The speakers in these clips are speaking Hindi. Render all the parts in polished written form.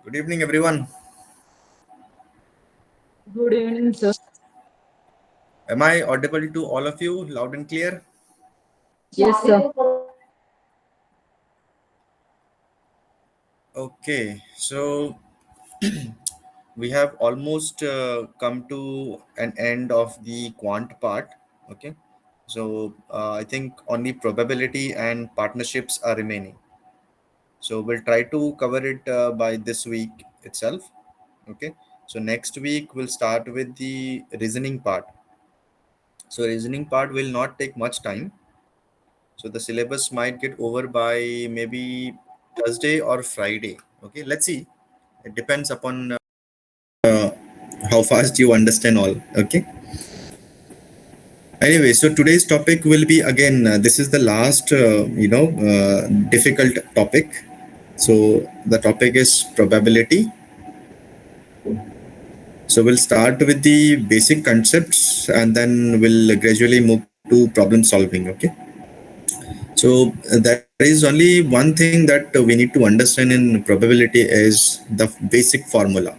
Good evening, everyone. Good evening, sir. Am I audible to all of you loud and clear? Yes, sir. Okay, so we have almost come to an end of the quant part. Okay, so I think only probability and partnerships are remaining. So we'll try to cover it by this week itself. Okay, so next week we'll start with the reasoning part. So reasoning part will not take much time. So the syllabus might get over by maybe Thursday or Friday. Okay, let's see. It depends upon how fast you understand all. Okay. Anyway, so today's topic will be again. This is the last, difficult topic. So the topic is probability. So we'll start with the basic concepts and then we'll gradually move to problem solving. Okay. So there is only one thing that we need to understand in probability is the basic formula.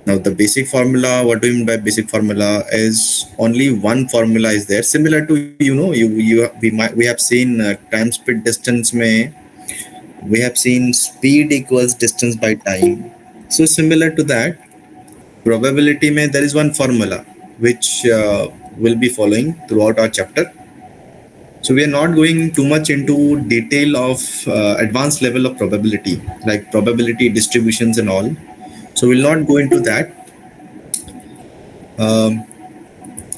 Now the basic formula, what do you mean by basic formula? Is only one formula is there, similar to we have seen time speed distance may we have seen speed equals distance by time. So similar to that, probability may there is one formula which will be following throughout our chapter. So we are not going too much into detail of advanced level of probability, like probability distributions and all. So we'll not go into that. Um,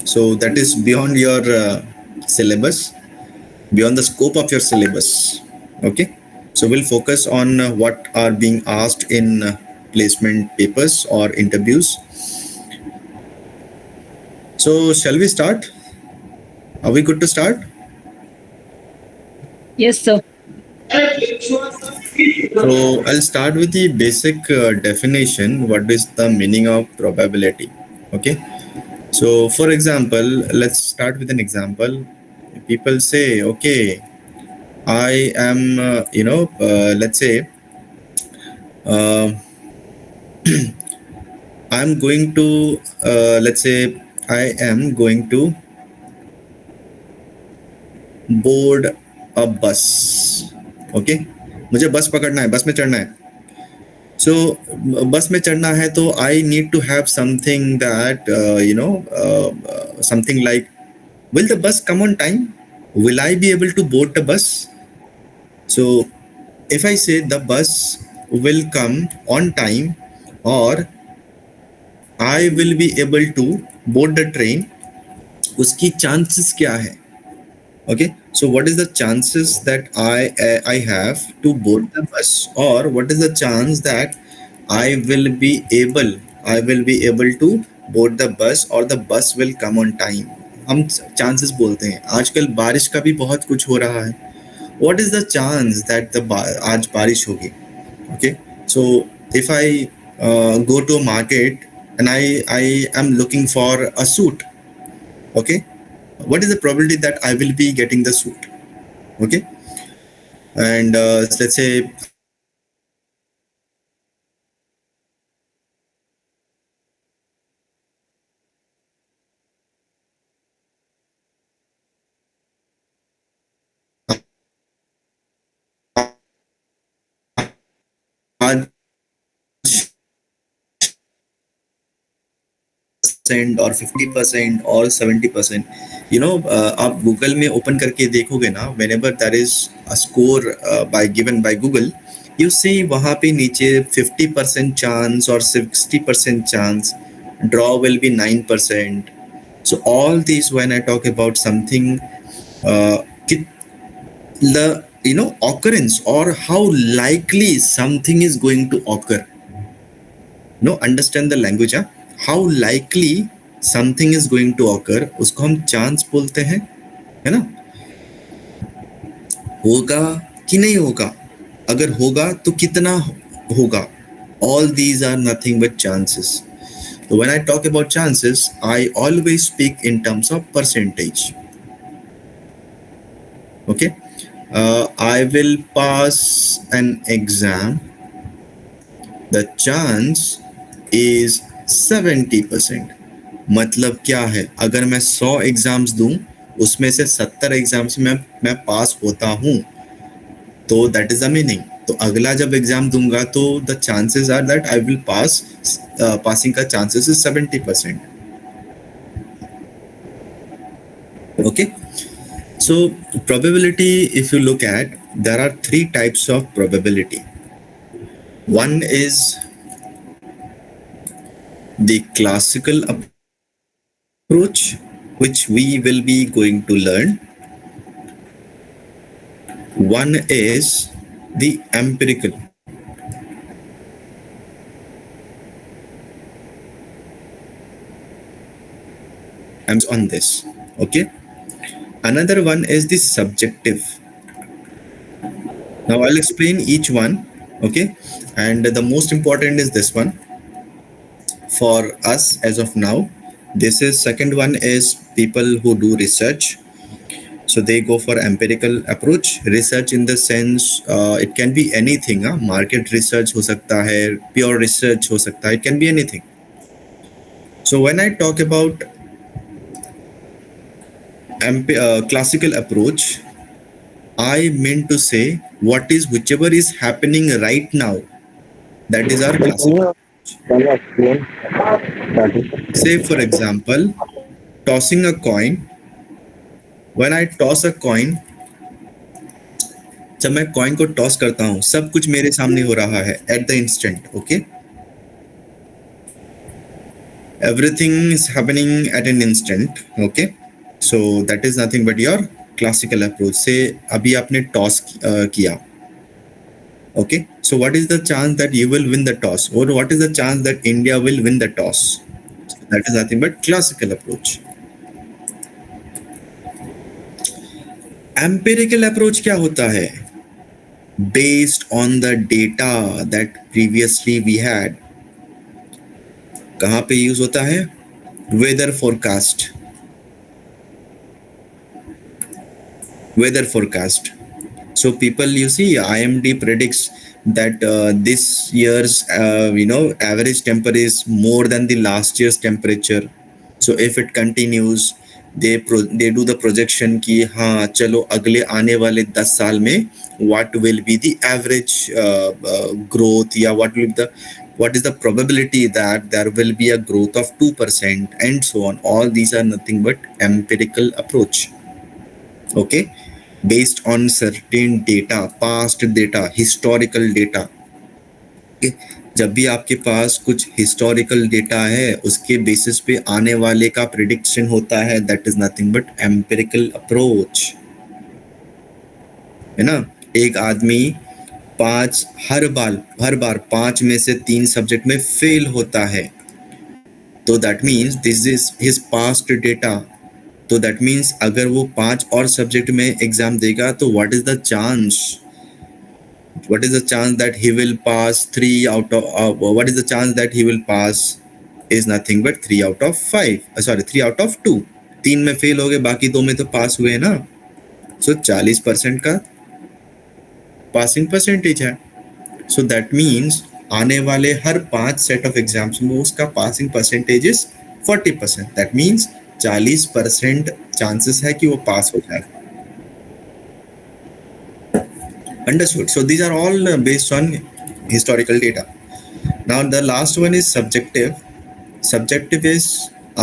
so that is beyond your syllabus, beyond the scope of your syllabus. Okay. So we'll focus on what are being asked in placement papers or interviews. So shall we start? Are we good to start? Yes, sir. So I'll start with the basic definition. What is the meaning of probability? Okay. So for example, let's start with an example. People say, okay, I am, let's say, uh, I'm going to, let's say, I am going to board a bus. Okay. मुझे बस पकड़ना है, बस में चढ़ना है. So बस में चढ़ना है तो I need to have something that something like, will the bus come on time? Will I be able to board the bus? So if I say the bus will come on time or I will be able to board the train, उसकी chances क्या है? Okay, so what is the chances that I have to board the bus, or what is the chance that I will be able I will be able to board the bus or the bus will come on time. हम chances बोलते हैं. आजकल बारिश का भी बहुत कुछ हो रहा है. What is the chance that आज बारिश होगी? Okay, so if I go to a market and I am looking for a suit. Okay, what is the probability that I will be getting the suit? Okay, and let's say आज परसेंट और 50% और 70%. आप गूगल में ओपन करके देखोगे ना, whenever there is a score by given by Google, you see वहाँ पे नीचे 50% chance or 60% chance, draw will be 9%. So all these, when I talk about something, uh, the occurrence or how likely something is going to occur. No, understand the language. How likely something is going to occur, उसको हम चांस बोलते हैं, है ना. होगा कि नहीं होगा, अगर होगा तो कितना होगा. All these are nothing but chances. So when I talk about chances, I always speak in terms of percentage. Okay, I will pass an exam the chance is 70%। मतलब क्या है, अगर मैं 100 एग्जाम्स दूं, उसमें से 70 एग्जाम्स में मैं पास होता हूं, तो दैट इज द मीनिंग। तो अगला जब एग्जाम दूंगा तो the chances are that I will pass, passing का chances is 70%। Okay, so probability, if you look at, there are three types of probability. One is the classical approach, which we will be going to learn. One is the empirical. On this, okay. Another one is the subjective. Now I'll explain each one, okay. And the most important is this one for us as of now. This is second one is people who do research. So they go for empirical approach. Research in the sense, it can be anything. Market research हो सकता है, pure research हो सकता है, it can be anything. So when I talk about classical approach, I meant to say what is whichever is happening right now. That is our classical. Can you explain that? Say for example, tossing a coin. When I toss a coin, जब मैं कॉइन को टॉस करता हूँ, सब कुछ मेरे सामने हो रहा है at the instant, okay. Everything is happening at an instant, okay. So that is nothing but your classical approach. से अभी आपने टॉस किया, okay. So what is the chance that you will win the toss, or what is the chance that India will win the toss? So that is nothing but classical approach. Empirical approach क्या होता है? Based on the data that previously we had. कहाँ पे यूज होता है? Weather forecast. Weather forecast. So people, you see, IMD predicts that this year's average temperature is more than the last year's temperature. So if it continues, they do the projection कि हाँ चलो अगले आने वाले 10 साल में what will be the average growth, या what is the probability that there will be a growth of 2% and so on. All these are nothing but empirical approach, okay, based on certain data, past data, historical data. Okay? जब भी आपके पास कुछ हिस्टोरिकल डेटा है, उसके बेसिस पे आने वाले का प्रिडिक्शन होता है, that is nothing but empirical approach, है ना. एक आदमी हर बार 5 में से 3 सब्जेक्ट में फेल होता है, तो that means this is his past data. तो दैट मीन्स अगर वो 5 और सब्जेक्ट में एग्जाम देगा, तो what is the chance that he will pass 3 out of what is the chance that he will pass is nothing but 3 out of 5, 3 out of 2. 3 में फेल हो गए, बाकी 2 में तो पास हुए ना. सो 40% का पासिंग परसेंटेज है. सो दैट मीन्स आने वाले हर 5 सेट ऑफ एग्जाम्स में उसका passing percentage is 40%. That means 40% chances है कि वो पास हो जाए. Understood. So these are all based on historical data. Now the last one is subjective. Subjective is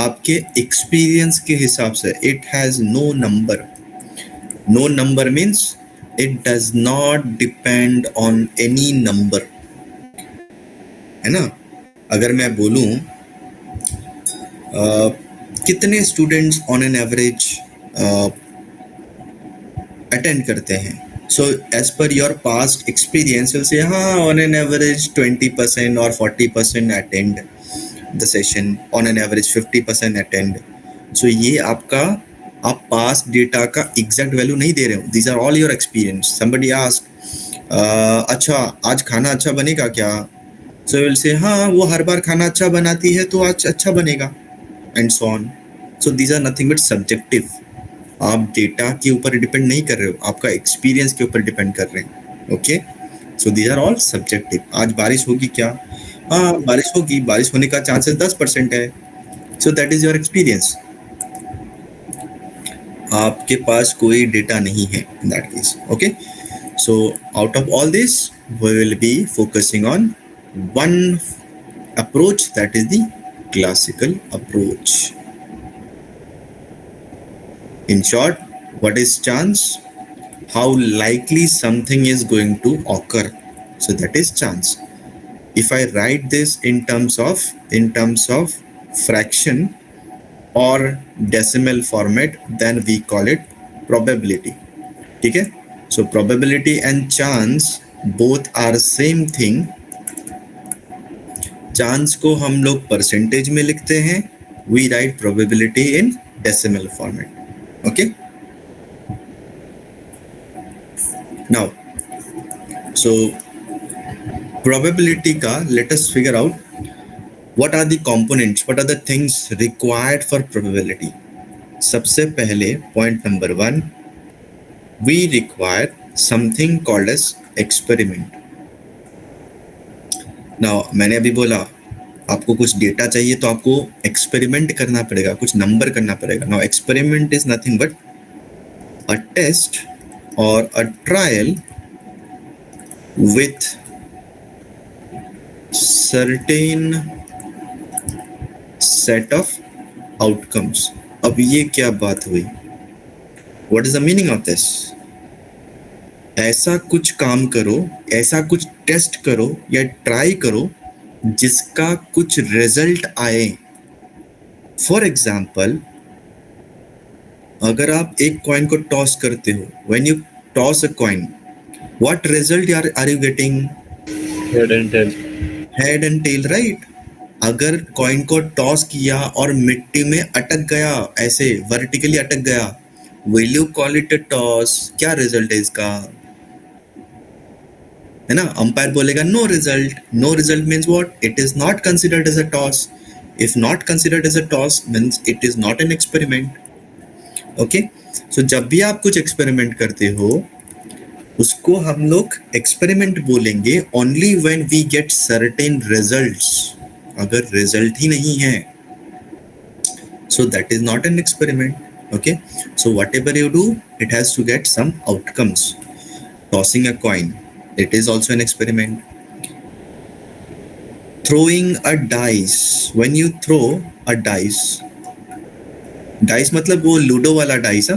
आपके experience के हिसाब से. It has no number. No number means it does not depend on any number. है ना. अगर मैं बोलूं कितने students on an average attend करते हैं, so as per your past experience you'll say on an average 20% or 40% attend the session, on an average 50% attend. so ये आपका आप पास्ट डेटा का एग्जैक्ट वैल्यू नहीं दे रहे हो. these are all your experience. somebody ask अच्छा आज खाना अच्छा बनेगा क्या, so you'll say वो हर बार खाना अच्छा बनाती है तो आज अच्छा बनेगा, and so on. so these are nothing but subjective. आप डेटा के ऊपर डिपेंड नहीं कर रहे हो, आपका एक्सपीरियंस के ऊपर डिपेंड कर रहे हैं, okay. So these are all subjective. आज बारिश होगी क्या, हाँ बारिश होगी, बारिश होने का चांसेस 10% है. So that is your experience. आपके पास कोई डेटा नहीं है in that case. Okay, so out of all this we will be focusing on one approach, that is the classical approach. In short, what is chance? How likely something is going to occur. So that is chance. If I write this in terms of fraction or decimal format, then we call it probability. ठीक है? So probability and chance both are same thing. Chance को हम लोग परसेंटेज में लिखते हैं. We write probability in decimal format. Okay, now so probability का let us figure out what are the components, what are the things required for probability. सबसे पहले point number 1, we require something called as experiment. Now मैंने अभी बोला आपको कुछ डेटा चाहिए तो आपको एक्सपेरिमेंट करना पड़ेगा, कुछ नंबर करना पड़ेगा. Now experiment is nothing but a test or a trial with certain set of outcomes. अब ये क्या बात हुई? What is the meaning of this? ऐसा कुछ काम करो, ऐसा कुछ टेस्ट करो या ट्राई करो जिसका कुछ रिजल्ट आए. फॉर एग्जाम्पल, अगर आप एक कॉइन को टॉस करते हो, when you toss a coin, what result are you getting? Head and tail. Head and tail, right. अगर कॉइन को टॉस किया और मिट्टी में अटक गया, ऐसे वर्टिकली अटक गया, will you call it a toss? क्या रिजल्ट है इसका? है ना, अंपायर बोलेगा no result. No result means what? It is not considered as a toss. If not considered as a toss means it is not an experiment. Okay, so जब भी आप कुछ एक्सपेरिमेंट करते हो उसको हम लोग एक्सपेरिमेंट बोलेंगे only when we get certain results. अगर रिजल्ट ही नहीं है so that is not an experiment. Okay, so whatever you do, it has to get some outcomes. Tossing a coin, it is also an experiment. Throwing a dice, when you throw a dice मतलब वो लूडो वाला dice.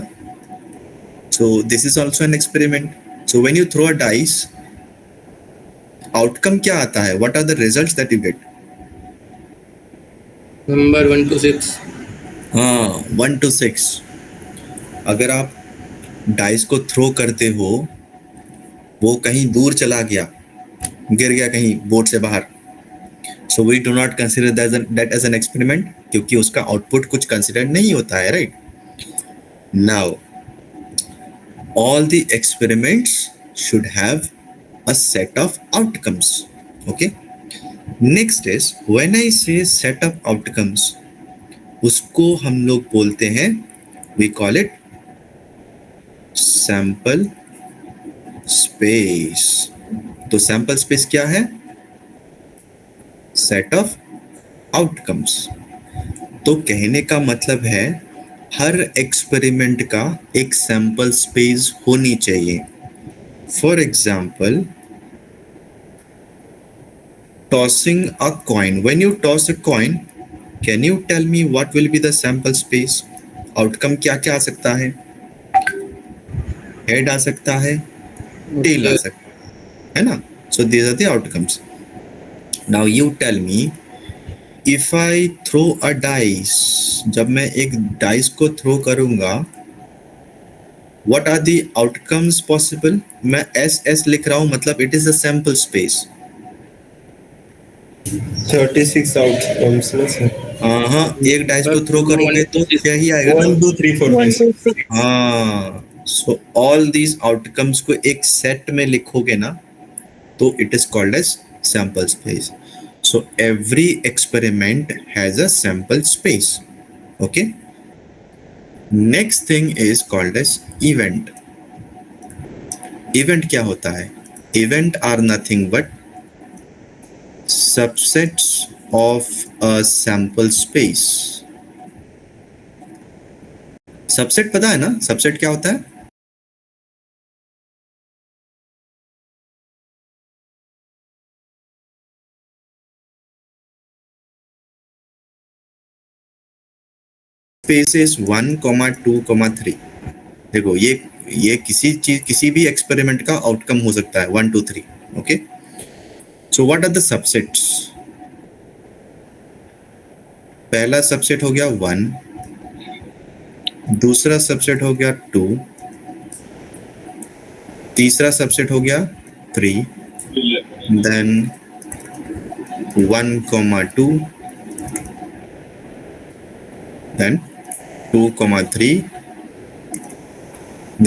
so this is also an experiment. so when you throw a dice, outcome क्या आता है? what are the results that you get? Number 1 to 6. हाँ, 1 to 6. अगर आप डाइस को थ्रो करते हो, वो कहीं दूर चला गया, गिर गया कहीं बोर्ड से बाहर, so we do not consider that as an experiment, क्योंकि उसका आउटपुट कुछ कंसिडर नहीं होता है, right. Now all the experiments should have a set of outcomes. Okay, next is when I say set of outcomes, उसको हम लोग बोलते हैं, we call it sample space. तो सैंपल स्पेस क्या है? Set of outcomes. तो कहने का मतलब है हर एक्सपेरिमेंट का एक सैंपल स्पेस होनी चाहिए. For example, tossing a coin. When you toss a coin, can you tell me what will be the sample space? Outcome क्या क्या आ सकता है? Head आ सकता है, tail आ सकता है ना? So these are the outcomes. Now you tell me, if I throw a dice, जब मैं एक डाइस को थ्रो करूंगा, what are the outcomes possible? मैं SS लिख रहा हूं, मतलब it is a sample space. 36 outcomes ना sir. हाँ, एक डाइस को थ्रो करोगे तो क्या ही आएगा ना? 1 2 3 4 1 5. to 6. हाँ, सो ऑल दीज आउटकम्स को एक सेट में लिखोगे ना, तो it is called as sample space. So every experiment has a sample space. Okay, next thing is called as event. Event क्या होता है? Event are nothing but subsets of a sample space. Subset पता है ना, सबसेट क्या होता है? स्पेसेस 1, 2, 3. देखो ये किसी भी एक्सपेरिमेंट का आउटकम हो सकता है 1, 2, 3. Okay, so what are the subsets? पहला सबसेट हो गया 1, दूसरा सबसेट हो गया 2, तीसरा सबसेट हो गया 3, then 1, 2, then 2, 3,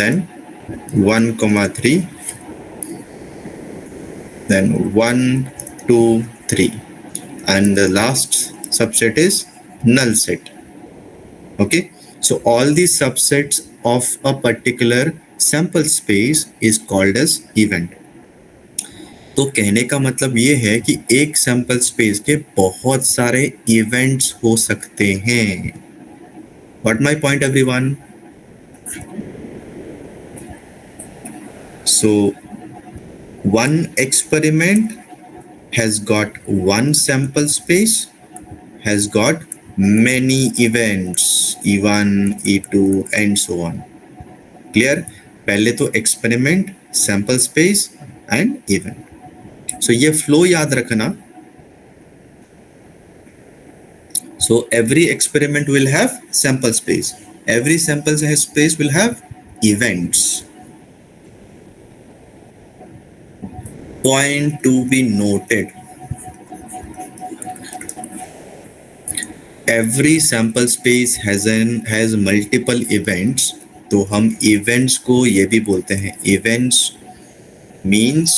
then 1, 3, then 1, 2, 3, and the last subset is null set. Okay, so all these subsets of a particular sample space is called as event. तो कहने का मतलब ये है कि एक सैंपल स्पेस के बहुत सारे इवेंट्स हो सकते हैं. What my point, everyone? So one experiment has got one sample space, has got many events, E1, E2 and so on. Clear? पहले तो experiment, sample space and event. So ये flow याद रखना. So every experiment will have sample space. Every sample space will have events. Point to be noted. Every sample space has multiple events. तो हम events को ये भी बोलते हैं. Events means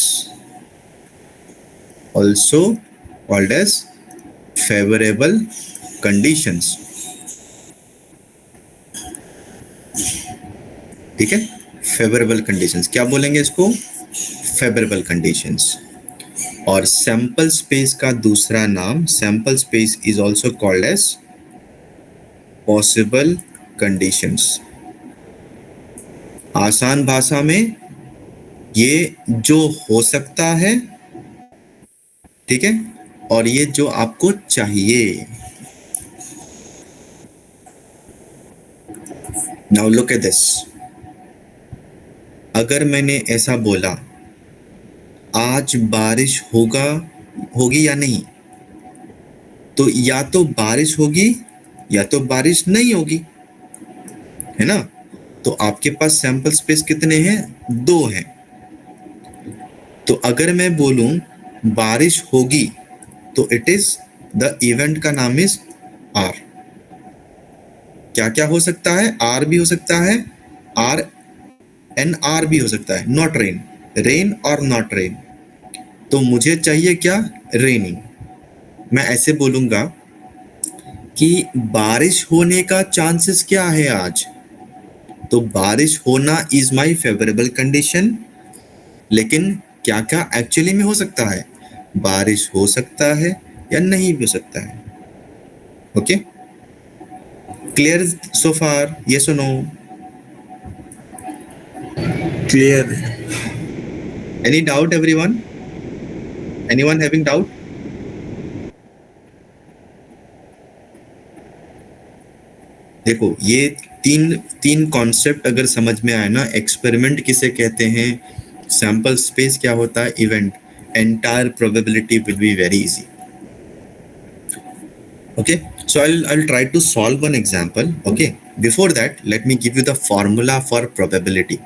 also called as favorable conditions. ठीक है, फेवरेबल कंडीशंस क्या बोलेंगे इसको? Favourable conditions. और सैंपल स्पेस का दूसरा नाम, sample space is also called as possible conditions. आसान भाषा में ये जो हो सकता है, ठीक है, और ये जो आपको चाहिए. Now look at this. अगर मैंने ऐसा बोला आज बारिश होगी या नहीं, तो या तो बारिश होगी या तो बारिश नहीं होगी, है ना? तो आपके पास सैंपल स्पेस कितने हैं? 2 हैं. तो अगर मैं बोलूं बारिश होगी, तो इट इज द इवेंट का नाम इज आर. क्या क्या हो सकता है? आर भी हो सकता है, आर एन आर भी हो सकता है, नॉट रेन, रेन और नॉट रेन. तो मुझे चाहिए क्या? रेनिंग. मैं ऐसे बोलूंगा कि बारिश होने का चांसेस क्या है आज, तो बारिश होना इज माय फेवरेबल कंडीशन. लेकिन क्या क्या एक्चुअली में हो सकता है? बारिश हो सकता है या नहीं भी हो सकता है. ओके, क्लियर सो फार? यस और no? Clear. Any doubt, everyone? Anyone having doubt? देखो ये तीन कॉन्सेप्ट अगर समझ में आए ना, एक्सपेरिमेंट किसे कहते हैं, सैंपल स्पेस क्या होता है, event, entire probability will be very easy. Okay, so I'll try to solve one example. Okay, before that let me give you the formula for probability.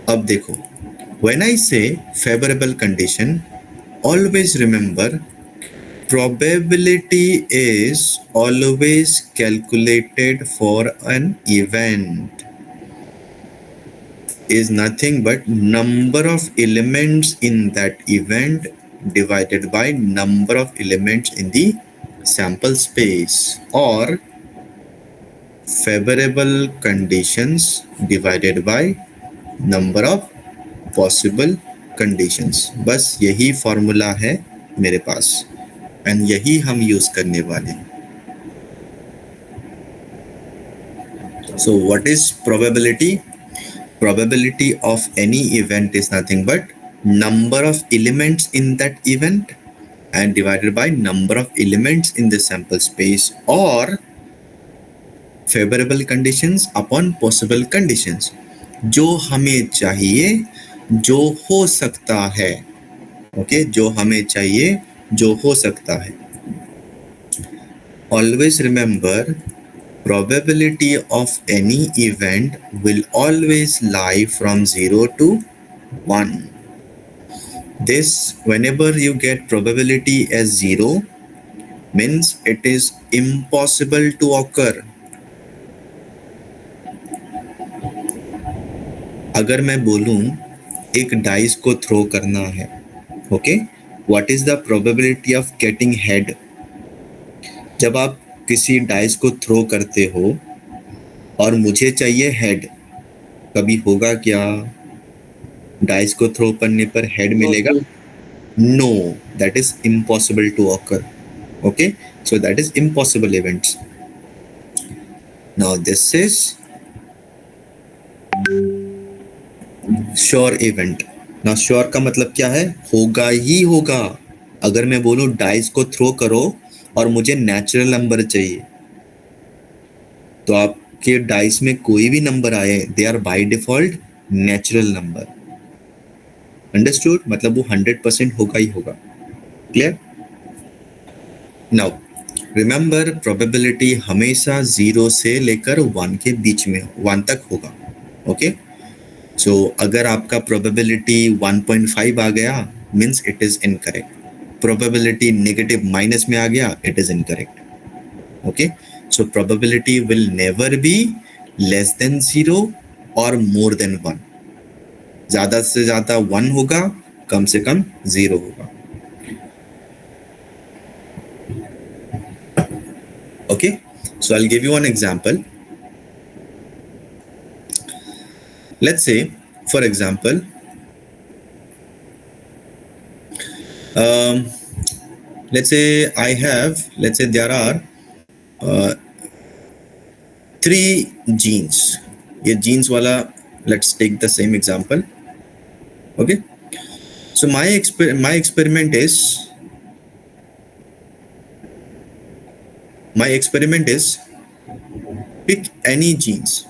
अब देखो, when I say favorable condition, always remember probability is always calculated for an event is nothing but number of elements in that event divided by number of elements in the sample space, or favorable conditions divided by number of possible conditions, बस यही फॉर्मूला है मेरे पास एंड यही हम यूज करने वाले हैं. So what is probability? Probability of any event is nothing but number of elements in that event and divided by number of elements in the sample space or favorable conditions upon possible conditions. जो हमें चाहिए, जो हो सकता है, ओके, जो हमें चाहिए, जो हो सकता है. Always remember, probability of any event will always lie from 0 to 1. This, whenever you get probability as 0, means it is impossible to occur. अगर मैं बोलूं एक डाइस को थ्रो करना है, okay, what is the probability of getting head? जब आप किसी डाइस को थ्रो करते हो और मुझे चाहिए हेड, कभी होगा क्या? डाइस को थ्रो करने पर हेड मिलेगा? No, that is impossible to occur. Okay, so that is impossible events. Now this is sure event. Now sure का मतलब क्या है? होगा ही होगा. अगर मैं बोलूं डाइस को थ्रो करो और मुझे नेचुरल नंबर चाहिए, तो आपके डाइस में कोई भी नंबर आए, they are by default natural number. Understood? मतलब वो 100% होगा ही होगा. क्लियर? नाउ रिमेंबर, प्रोबेबिलिटी हमेशा 0 से लेकर 1 के बीच में, 1 तक होगा. ओके, सो अगर आपका प्रोबेबिलिटी 1.5 आ गया, means it is incorrect. Probability negative minus में आ गया, it is incorrect. Okay, so probability will never be less than 0 और मोर देन 1. ज्यादा से ज्यादा 1 होगा, कम से कम 0 होगा. Okay, so I'll give you an example. Let's say, for example, let's say there are 3 genes. ये genes वाला, let's take the same example. Okay, so my experiment is pick any genes.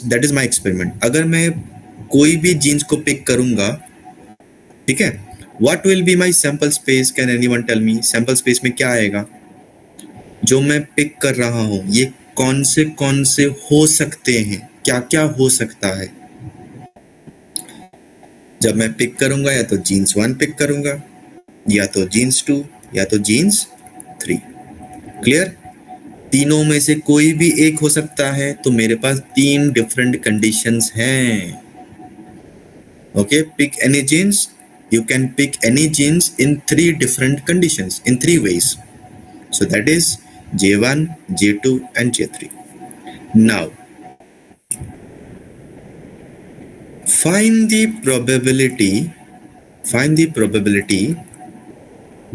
That is my experiment. अगर मैं कोई भी genes को pick करूंगा, ठीक है, what will be my sample space? Can anyone tell me? sample space में क्या आएगा? जो मैं pick कर रहा हूं, ये कौन से हो सकते हैं, क्या क्या हो सकता है? जब मैं पिक करूंगा, या तो जीन्स 1 पिक करूंगा, या तो जीन्स 2, या तो जीन्स 3. क्लियर? तीनों में से कोई भी एक हो सकता है, तो मेरे पास 3 डिफरेंट कंडीशंस हैं. Okay, pick any jeans. You can pick any genes in 3 different conditions, in 3 ways. So that is J1, J2 and J3. Now, find the probability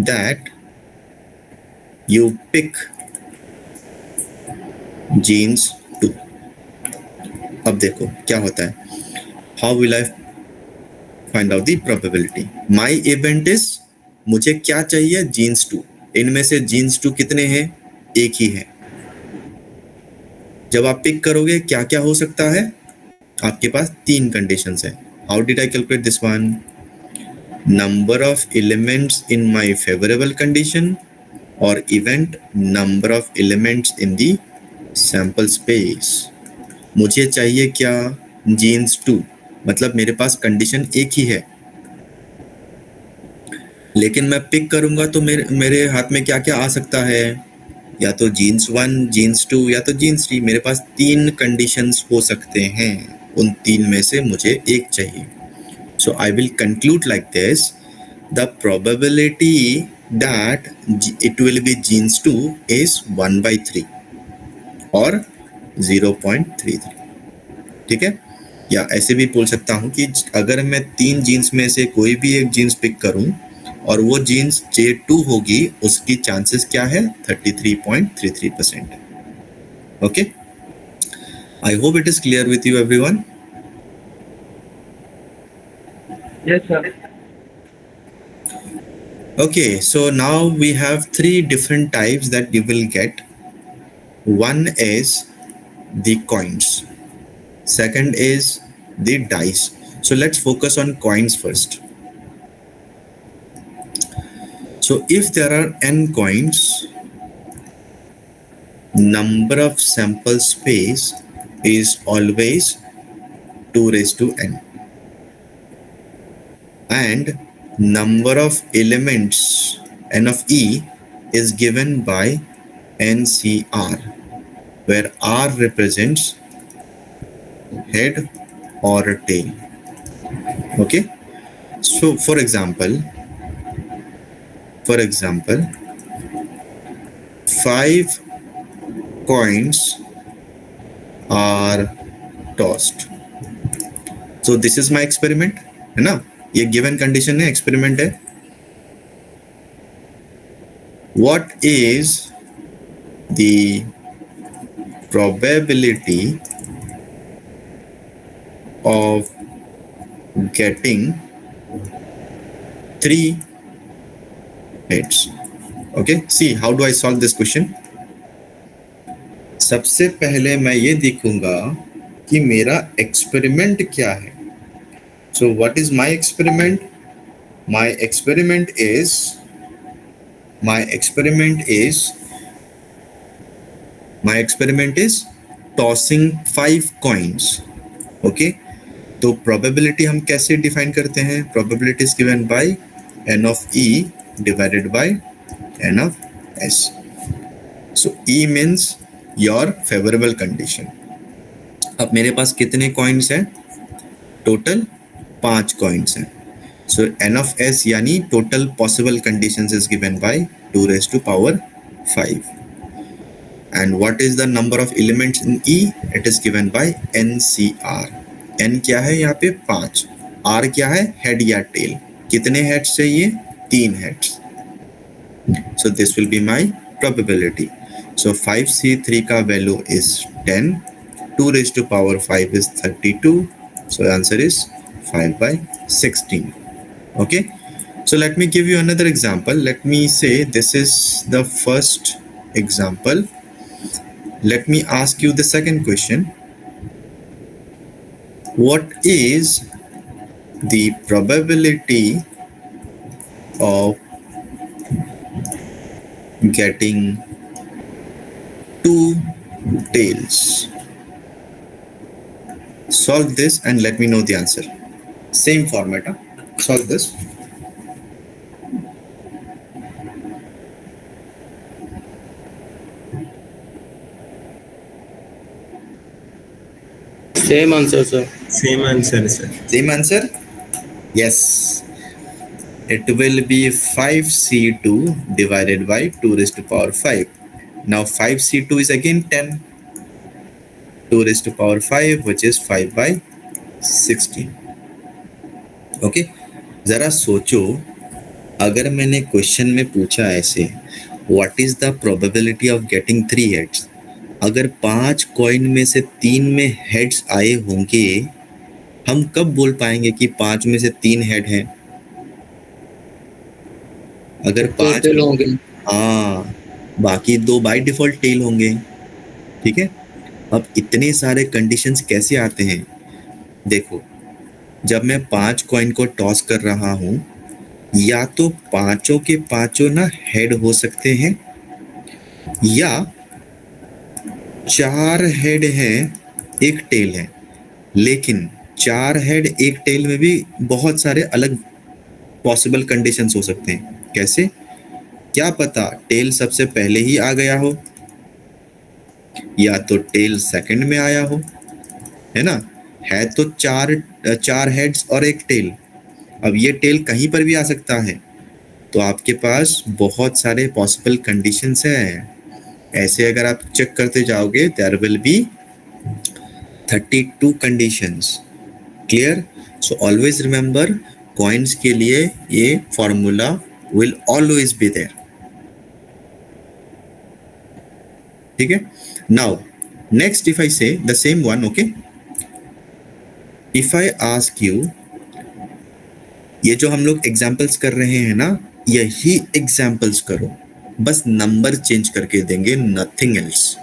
that you pick genes 2. अब देखो क्या होता है. How will I find out the probability? My event is, मुझे क्या चाहिए? जीन्स 2. इनमें से जीन्स 2 कितने हैं? एक ही है. जब आप पिक करोगे, क्या क्या हो सकता है? आपके पास 3 कंडीशंस हैं. How did I calculate this one? Number of elements in my favourable condition और event number of elements in the sample space. मुझे चाहिए क्या? जीन्स 2. मतलब मेरे पास कंडीशन एक ही है, लेकिन मैं पिक करूंगा तो मेरे हाथ में क्या क्या आ सकता है? या तो जीन्स 1, जीन्स 2 या तो जीन्स 3. मेरे पास 3 कंडीशंस हो सकते हैं. उन 3 में से मुझे एक चाहिए. So I will conclude like this. The probability that it will be jeans 2 is 1/3 or 0.33. ठीक है? या ऐसे भी बोल सकता हूँ कि अगर मैं 3 जीन्स में से कोई भी एक जीन्स पिक करूँ और वो जीन्स J2 होगी, उसकी चांसेस क्या है? 33.33%. Okay, I hope it is clear with you everyone. Yes, sir. Okay, so now we have 3 different types that you will get. One is the coins, second is the dice. So let's focus on coins first. So if there are n coins, number of sample space is always 2 raised to n, and number of elements n of e is given by NCR, where R represents head or tail. Okay, so for example 5 coins are tossed. So this is my experiment, है ना? ये given condition है, experiment है. What is the probability of getting 3 heads? Okay, see how do I solve this question. सबसे पहले मैं ये देखूंगा कि मेरा एक्सपेरिमेंट क्या है. So what is my experiment? My experiment is tossing 5 coins. Okay, तो probability हम कैसे डिफाइन करते हैं? Probability is given by n of e divided by n of s. So e means your favorable condition. अब मेरे पास कितने कॉइन्स हैं? टोटल 5 कॉइन्स हैं. So n of s यानी total possible conditions is given by 2 raised to power 5. And what is the number of elements in E? It is given by NCR. N क्या है यहाँ पे? 5. R क्या है? Head या tail. कितने heads चाहिए? 3 heads. So this will be my probability. So 5C3 का value is 10. 2 raised to power 5 is 32. So the answer is 5 by 16. Okay, so let me give you another example. Let me say this is the first example. Let me ask you the second question. What is the probability of getting 2 tails? Solve this and let me know the answer. Same format, huh? Solve this. Same answer, sir. Same answer, sir. Same answer? Yes. It will be 5C2 divided by 2 raised to power 5. Now 5C2 is again 10. 2 raised to power 5, which is 5 by 16. Okay. जरा सोचो, अगर मैंने क्वेश्चन में पूछा ऐसे, what is the probability of getting 3 heads? अगर 5 कॉइन में से 3 में हेड्स आए होंगे, हम कब बोल पाएंगे कि 5 में से 3 हेड हैं? अगर 5 Tail होंगे. हाँ, बाकी 2 बाय डिफॉल्ट टेल होंगे. ठीक है, अब इतने सारे कंडीशंस कैसे आते हैं? देखो, जब मैं 5 कॉइन को टॉस कर रहा हूं, या तो पांचों के पांचों ना हेड हो सकते हैं, या 4 हेड हैं, 1 टेल है. लेकिन 4 हेड 1 टेल में भी बहुत सारे अलग पॉसिबल कंडीशंस हो सकते हैं. कैसे? क्या पता टेल सबसे पहले ही आ गया हो, या तो टेल सेकंड में आया हो, है ना? है तो 4 हेड्स और 1 टेल. अब ये टेल कहीं पर भी आ सकता है, तो आपके पास बहुत सारे पॉसिबल कंडीशंस हैं. ऐसे अगर आप चेक करते जाओगे, there will be 32 conditions. Clear? So always remember, coins के लिए ये formula will always be there. ठीक है. Now next if I say the same one, okay, if I ask you, ये जो हम लोग एग्जाम्पल्स कर रहे हैं ना, यही एग्जाम्पल्स करो, बस नंबर चेंज करके देंगे, नथिंग एल्स.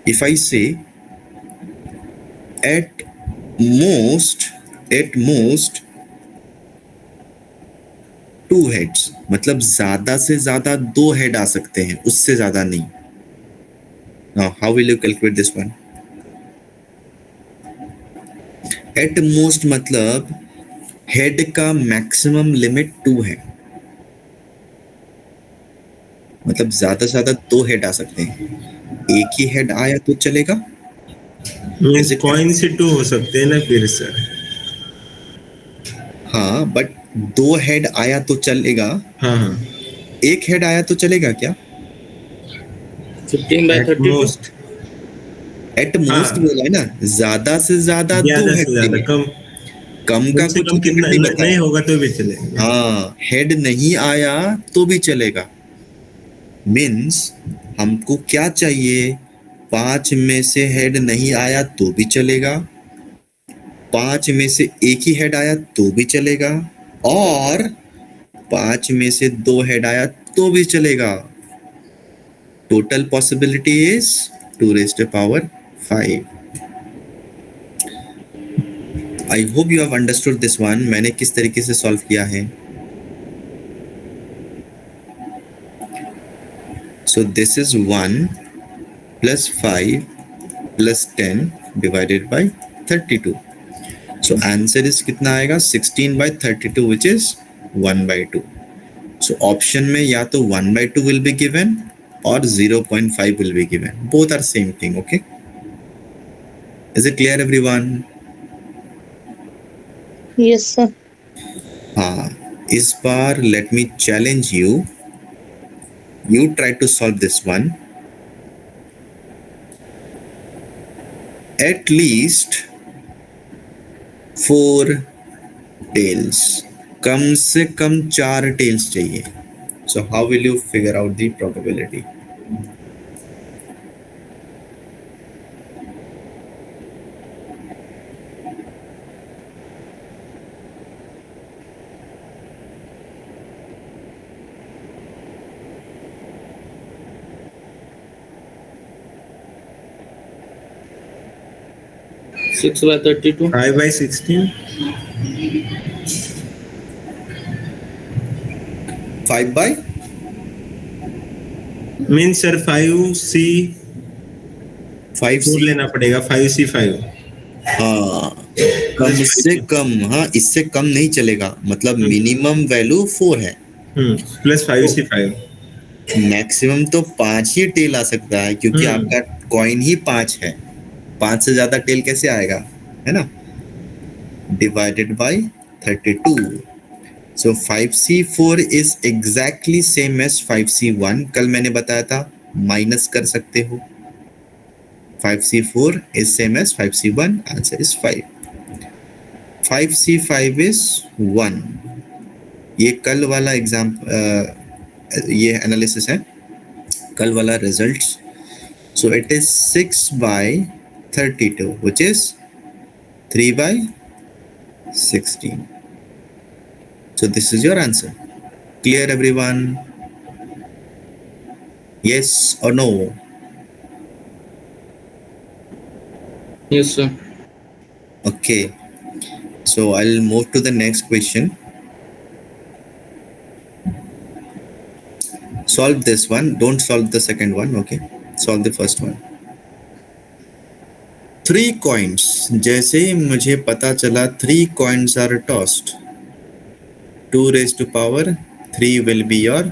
इफ आई से एट मोस्ट 2 हेड्स, मतलब ज्यादा से ज्यादा 2 हेड आ सकते हैं, उससे ज्यादा नहीं. Now how will you calculate this one? At most मतलब हेड का मैक्सिमम लिमिट 2 है, मतलब ज्यादा से ज्यादा 2 हेड आ सकते हैं. एक ही हेड आया तो चलेगा? मीन्स कॉइन से 2 हो सकते हैं ना फिर सर? हाँ, बट 2 हेड आया तो चलेगा. हाँ हाँ. एक हेड आया तो चलेगा क्या? 15/32. मोस्ट एट मोस्ट बोला है ना, ज्यादा से ज्यादा 2 ज्यादा हेड से ज्यादा चाहिए. कम कम का से कुछ कम कितना लिमिट नहीं बताया. नहीं होगा तो भी चलेगा. हाँ, हेड नहीं आया तो भी चलेगा. मीन्स हमको क्या चाहिए? 5 में से हेड नहीं आया तो भी चलेगा, 5 में से एक ही हेड आया तो भी चलेगा, और 5 में से 2 हेड आया तो भी चलेगा. Total possibility is 2⁵ I hope you have understood this one. मैंने किस तरीके से सॉल्व किया है. So this is 1 + 5 + 10 divided by 32. So answer is कितना आएगा? 16/32 विच इज 1/2. सो ऑप्शन में या तो 1/2 विल बी गिवन और 0.5 will be given. Both are same thing, okay? Is it clear everyone? Yes, sir. हाँ, इस बार let me challenge you. You try to solve this one. At least 4 tails. कम से कम 4 tails चाहिए. So how will you figure out the probability? Six by 32. 5/16. 5 by means sir 5C 5 4 लेना पड़ेगा. 5C5. हाँ, कम से कम. हाँ, इससे कम नहीं चलेगा, मतलब मिनिमम वैल्यू 4 है. Plus 5C5. मैक्सिमम तो 5 ही टेल आ सकता है, क्योंकि आपका कॉइन ही 5 है. 5 से ज्यादा टेल कैसे आएगा, है ना? Divided by 32. So 5C4 is exactly same as 5C1. कल मैंने बताया था, माइनस कर सकते हो. 5C4 is same as 5C1. Answer is 5. 5C5 is 1. ये कल वाला ये एनालिसिस है, कल वाला results. So it is 6/32 which is 3/16. So this is your answer. Clear everyone? Yes or no? Yes, sir. Okay, so I'll move to the next question. Solve this one, don't solve the second one, okay? Solve the first one. 3 coins. जैसे ही मुझे पता चला 3 coins are tossed, 2⁵3 will be your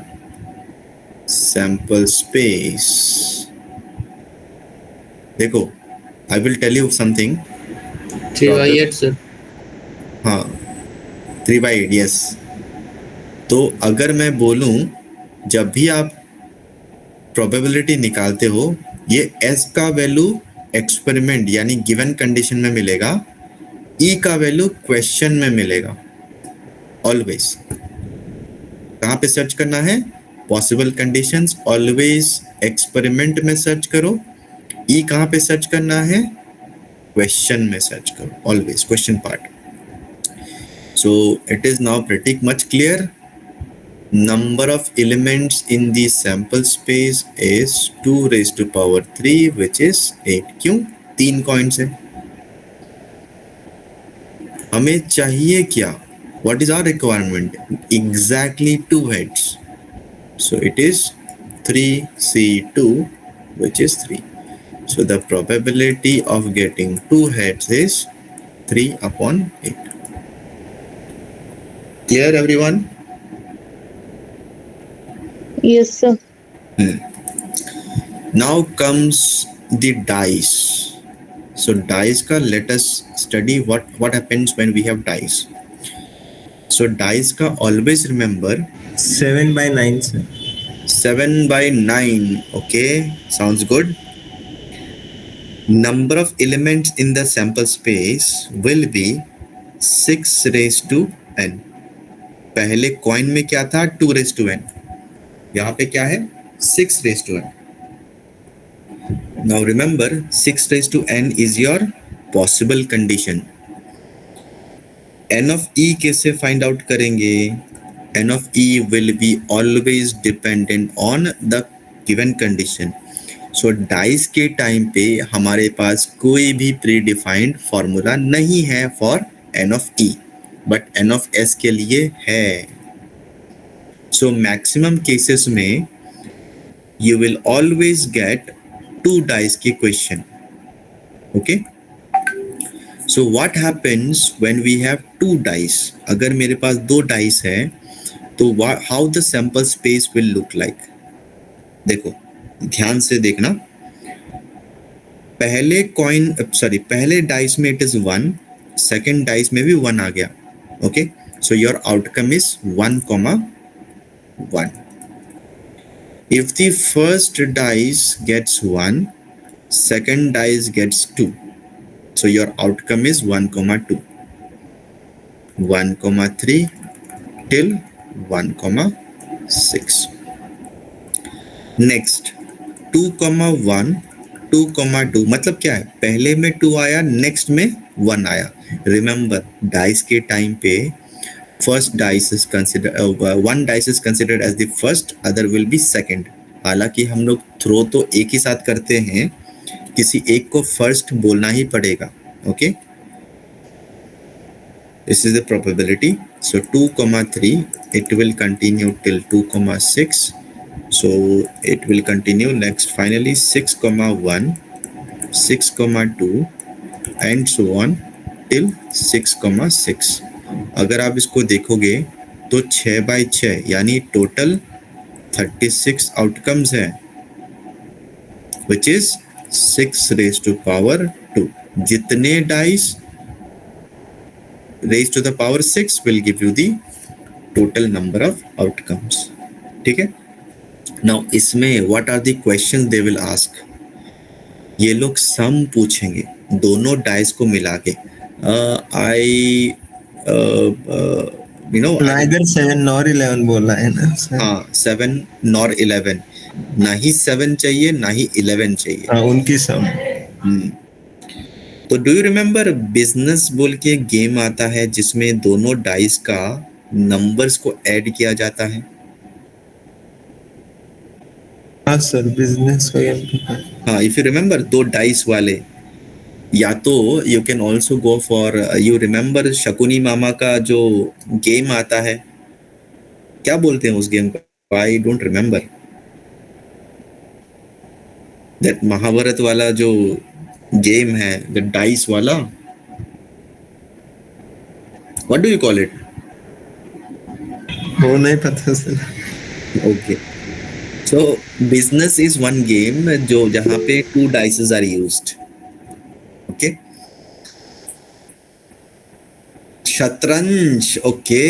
sample space. देखो, I will tell you something. 3/8, sir. हाँ, 3/8, yes. तो अगर मैं बोलूं, जब भी आप प्रोबेबिलिटी निकालते हो, ये S का वैल्यू एक्सपेरिमेंट यानी गिवन कंडीशन में मिलेगा, ई का वैल्यू क्वेश्चन में मिलेगा ऑलवेज। कहाँ पे सर्च करना है? पॉसिबल कंडीशंस, ऑलवेज एक्सपेरिमेंट में सर्च करो। ई कहाँ पे सर्च करना है? क्वेश्चन में सर्च करो, always question part. So it is now pretty much clear. Number of elements in the sample space is 2 raised to power 3 which is 8। क्यों? 3 कॉइन्स है। हमें चाहिए क्या? What is our requirement? Exactly 2 heads. So it is 3C2 which is 3. So the probability of getting 2 heads is 3/8. Clear everyone? Yes, sir. Now comes the dice. So dice का let us study what happens when we have dice. So dice का always remember 7/9 sir. 7/9. Okay, sounds good. Number of elements in the sample space will be 6 raised to n. पहले कॉइन में क्या था? 2 raised to n. यहाँ पे क्या है? 6 raised to n. Now remember 6 raised to n is your possible condition. n of e कैसे find out करेंगे? n of e will be always dependent on the given condition. So dice के टाइम पे हमारे पास कोई भी प्रीडिफाइंड फॉर्मूला नहीं है for n of e, but n of s के लिए है। So maximum cases में you will always get 2 dice के question. Okay? So what happens when we have 2 dice? अगर मेरे पास 2 dice है तो how the sample space will look like? देखो ध्यान से देखना। पहले डाइस में it is 1, सेकेंड डाइस में भी 1 आ गया। Okay? So your outcome is 1,1. If the first dice gets 1, second dice gets 2. So your outcome is 1,2. 1,3 till 1,6. Next 2,1, 2,2 मतलब क्या है? पहले में 2 आया, नेक्स्ट में 1 आया। रिमेंबर डाइस के टाइम पे first dice is consider, one dice is considered as the first, other will be second. हालांकि हम लोग थ्रो तो एक ही साथ करते हैं, किसी एक को फर्स्ट बोलना ही पड़ेगा। Okay, this is the probability. So 2,3 it will continue till 2,6. So it will continue next finally 6,1, 6,2 and so on till 6,6. अगर आप इसको देखोगे तो 6/6 यानी टोटल 36 आउटकम्स है, which is 6 raised to power 2. जितने dice raised to the power 6 will give you the total number of outcomes. ठीक है। Now इसमें what are the questions they will ask? ये लोग सम पूछेंगे दोनों डाइस को मिला के। Neither 7 nor 11 बोला है ना sir? हाँ, 7 नॉर 11, ना ही 7 चाहिए ना ही 11 चाहिए। हाँ, उनकी सम। तो डू यू रिमेम्बर बिजनेस बोल के एक गेम आता है जिसमें दोनों डाइस का नंबर्स को ऐड किया जाता है? हाँ सर, बिजनेस का हाँ, इफ यू रिमेम्बर 2 डाइस वाले, या तो you can also go for, you remember Shakuni मामा का जो गेम आता है, क्या बोलते हैं उस गेम को? I don't remember that Mahabharata वाला जो गेम है, द डाइस वाला, what do you call it? वो नहीं पता sir. Okay, so business is one game जो जहां पे 2 डाइसेस आर यूज्ड। ओके, शतरंज। Okay,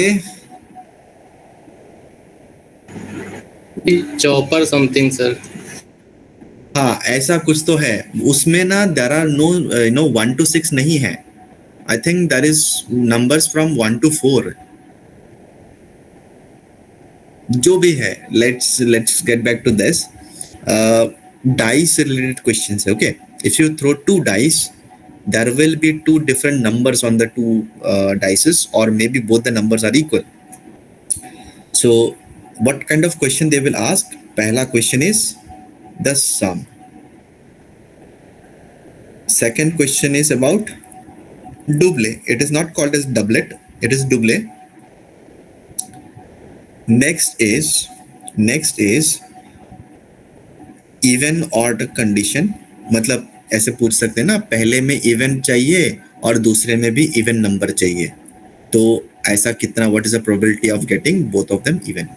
chopper something sir. हाँ ऐसा कुछ तो है उसमें ना, देयर आर नो 1 to 6 नहीं है, I think that is numbers from 1 to 4. जो भी है, let's get back to this. Dice related questions. Okay, if you throw 2 dice, there will be 2 different numbers on the 2 dices, or maybe both the numbers are equal. So what kind of question they will ask? Pehla question is the sum. Second question is about double. It is not called as doublet, it is double. Next is even odd condition. मतलब ऐसे पूछ सकते हैं ना, पहले में इवन चाहिए और दूसरे में भी इवन नंबर चाहिए, तो ऐसा कितना, what is the probability of getting both of them even.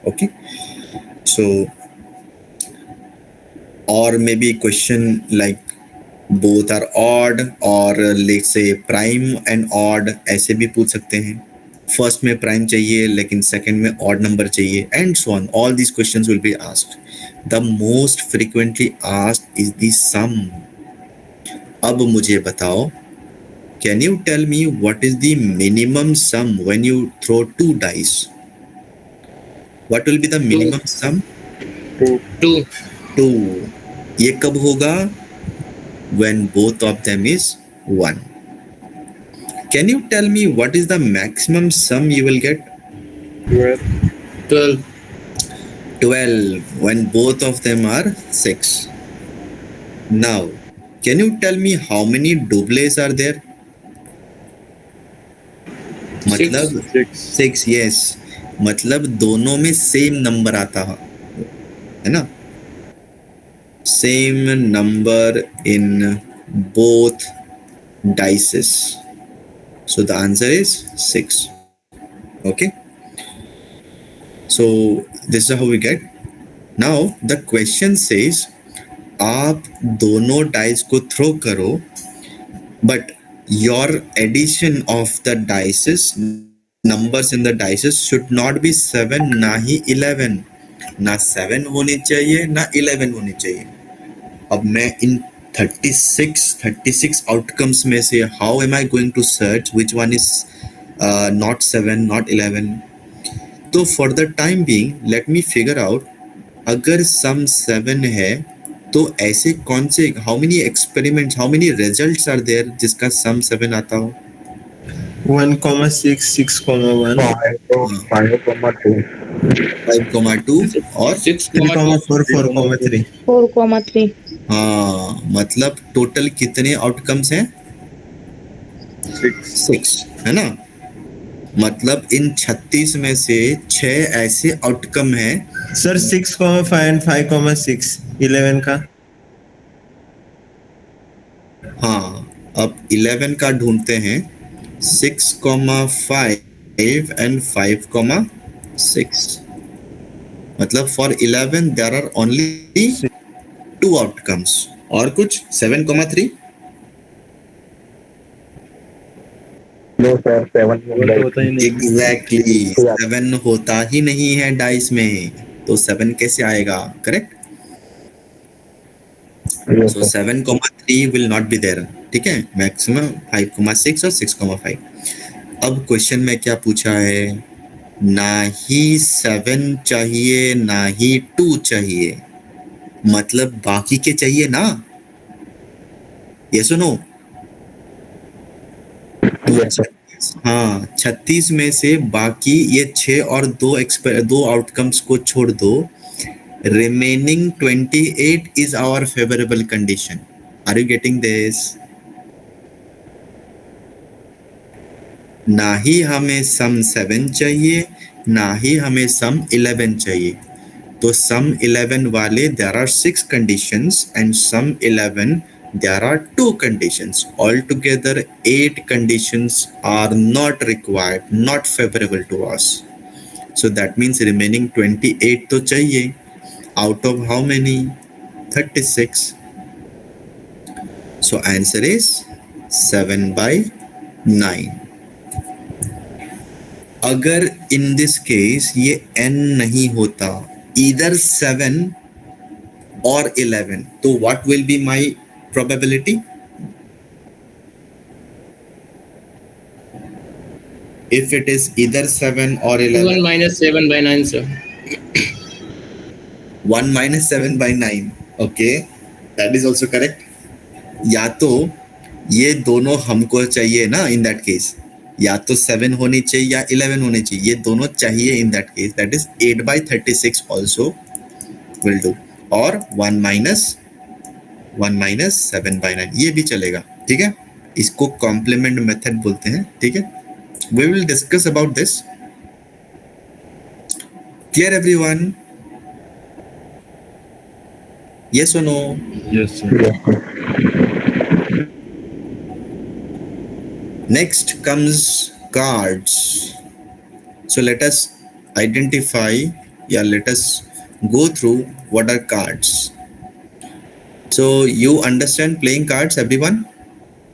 Okay, so or maybe question like both are odd, or let's say prime and odd, ऐसे भी पूछ सकते हैं. फर्स्ट में प्राइम चाहिए लेकिन सेकंड में ऑड नंबर चाहिए, and so on. All these questions will be asked. The most frequently asked is the sum. अब मुझे बताओ, can you tell me what is the minimum sum when you throw 2 dice? What will be the minimum sum? 2. 2. ये कब होगा? When both of them is 1. Can you tell me what is the maximum sum you will get? 12. 12 when both of them are 6. Now, can you tell me how many doubles are there? मतलब 6. yes, मतलब दोनों में सेम नंबर आता है ना, same number in both dices. So the answer is 6. Okay, so this is how we get. Now the question says आप दोनों डाइस को थ्रो करो, but your addition of the dices, numbers in the dices should not be 7, ना ही 11. ना 7 होनी चाहिए ना 11 होनी चाहिए. अब मैं इन 36 आउटकम्स में से how am I going to search which one is not 7 not 11? तो for the time being let me figure out, अगर सम 7 है तो ऐसे कौन से, how many experiments, how many results are there जिसका सम 7 आता हो? 1,6, 6,1, 5,2 और 3,4, 4,3. 4,3. हाँ, मतलब टोटल कितने आउटकम्स हैं? 6 है ना. मतलब इन 36 में से 6 ऐसे आउटकम हैं. सर 6,5 and 5,6, 11 का. हाँ, अब 11 का ढूंढते हैं. 6,5 and 5,6. मतलब for 11 there are only 2 outcomes. और कुछ 7,3? नो सर, 7 एग्जैक्टली 7 होता ही नहीं है डाइस में, तो 7 कैसे आएगा? Correct. So 7,3 will not be there. ठीक है, मैक्सिमम 5,6 और 6,5. अब क्वेश्चन में क्या पूछा है? ना ही 7 चाहिए ना ही 2 चाहिए, मतलब बाकी के चाहिए ना. ये सुनो, हाँ, 36 में से बाकी ये 6 और 2 आउटकम्स को छोड़ दो. Remaining 28 is our favourable condition. Are you getting this? ना ही हमें सम 7 चाहिए ना ही हमें सम 11 चाहिए. तो सम 11 वाले there are 6 conditions, and sum 11 there are 2 conditions. Altogether 8 conditions are not required, not favorable to us. So that means remaining 28 तो चाहिए. Out of how many? 36. So answer is 7/9. अगर in this case ये n नहीं होता, either 7 or 11, तो what will be my probability? if it is either 7 or 1 11. minus 7 by 9, sir. 1 minus 7 by 9. Okay, that is also correct. या तो ये दोनों हमको चाहिए ना, इन दैट केस या तो 7 होनी चाहिए या 11 होनी चाहिए, ये दोनों चाहिए इन that case, that is 8 by 36 also will do, और 1 minus 7 by 9 ये भी चलेगा, ठीक है। इसको कॉम्प्लीमेंट मेथड बोलते हैं, ठीक है। We will discuss about this. Clear everyone? Yes और no? Yes, sir. Next comes cards. So let us identify, let us go through what are cards. So you understand playing cards, everyone?